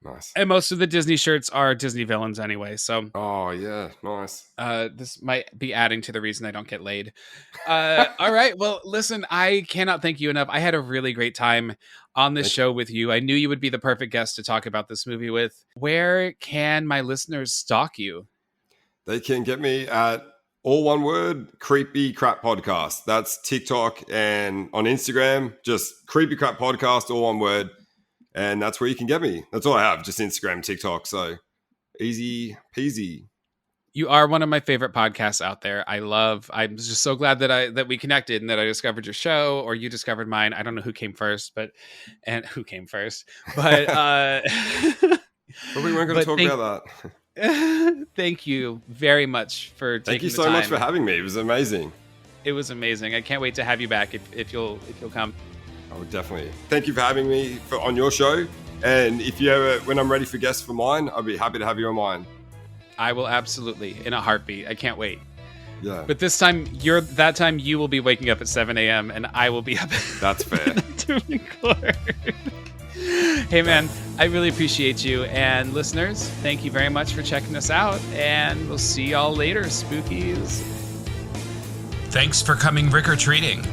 Nice. And most of the Disney shirts are Disney villains anyway. So oh yeah, nice. This might be adding to the reason I don't get laid. All right. Well, listen, I cannot thank you enough. I had a really great time on this show with you. I knew you would be the perfect guest to talk about this movie with. Where can my listeners stalk you? They can get me at all one word, Creepy Crap Podcast. That's TikTok and on Instagram, just Creepy Crap Podcast, all one word. And that's where you can get me. That's all I have, just Instagram, TikTok. So easy peasy. You are one of my favorite podcasts out there. I'm just so glad that we connected and that I discovered your show, or you discovered mine. I don't know who came first, but but we weren't going to talk about that. Thank you very much for taking the time. Thank you so much for having me. It was amazing. It was amazing. I can't wait to have you back if you'll come. I would definitely. Thank you for having me on your show. And if you ever, when I'm ready for guests for mine, I'll be happy to have you on mine. I will absolutely, in a heartbeat. I can't wait. Yeah. But this time, you will be waking up at 7 a.m. and I will be up. That's fair. To record. Hey man, I really appreciate you. And listeners, thank you very much for checking us out. And we'll see y'all later, spookies. Thanks for coming Rick or Treating.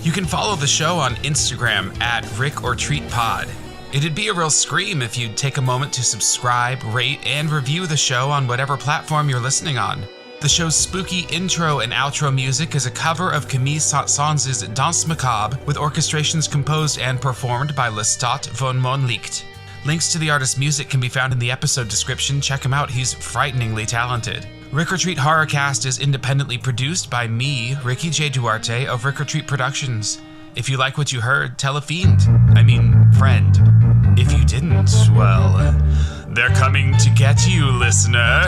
You can follow the show on Instagram at Rick or Treat Pod. It'd be a real scream if you'd take a moment to subscribe, rate, and review the show on whatever platform you're listening on. The show's spooky intro and outro music is a cover of Camille Saint-Saëns' Danse Macabre, with orchestrations composed and performed by Lestat von Monlicht. Links to the artist's music can be found in the episode description. Check him out, he's frighteningly talented. Rick or Treat Horrorcast is independently produced by me, Ricky J. Duarte of Rick or Treat Productions. If you like what you heard, tell a friend. If you didn't, well, they're coming to get you, listener.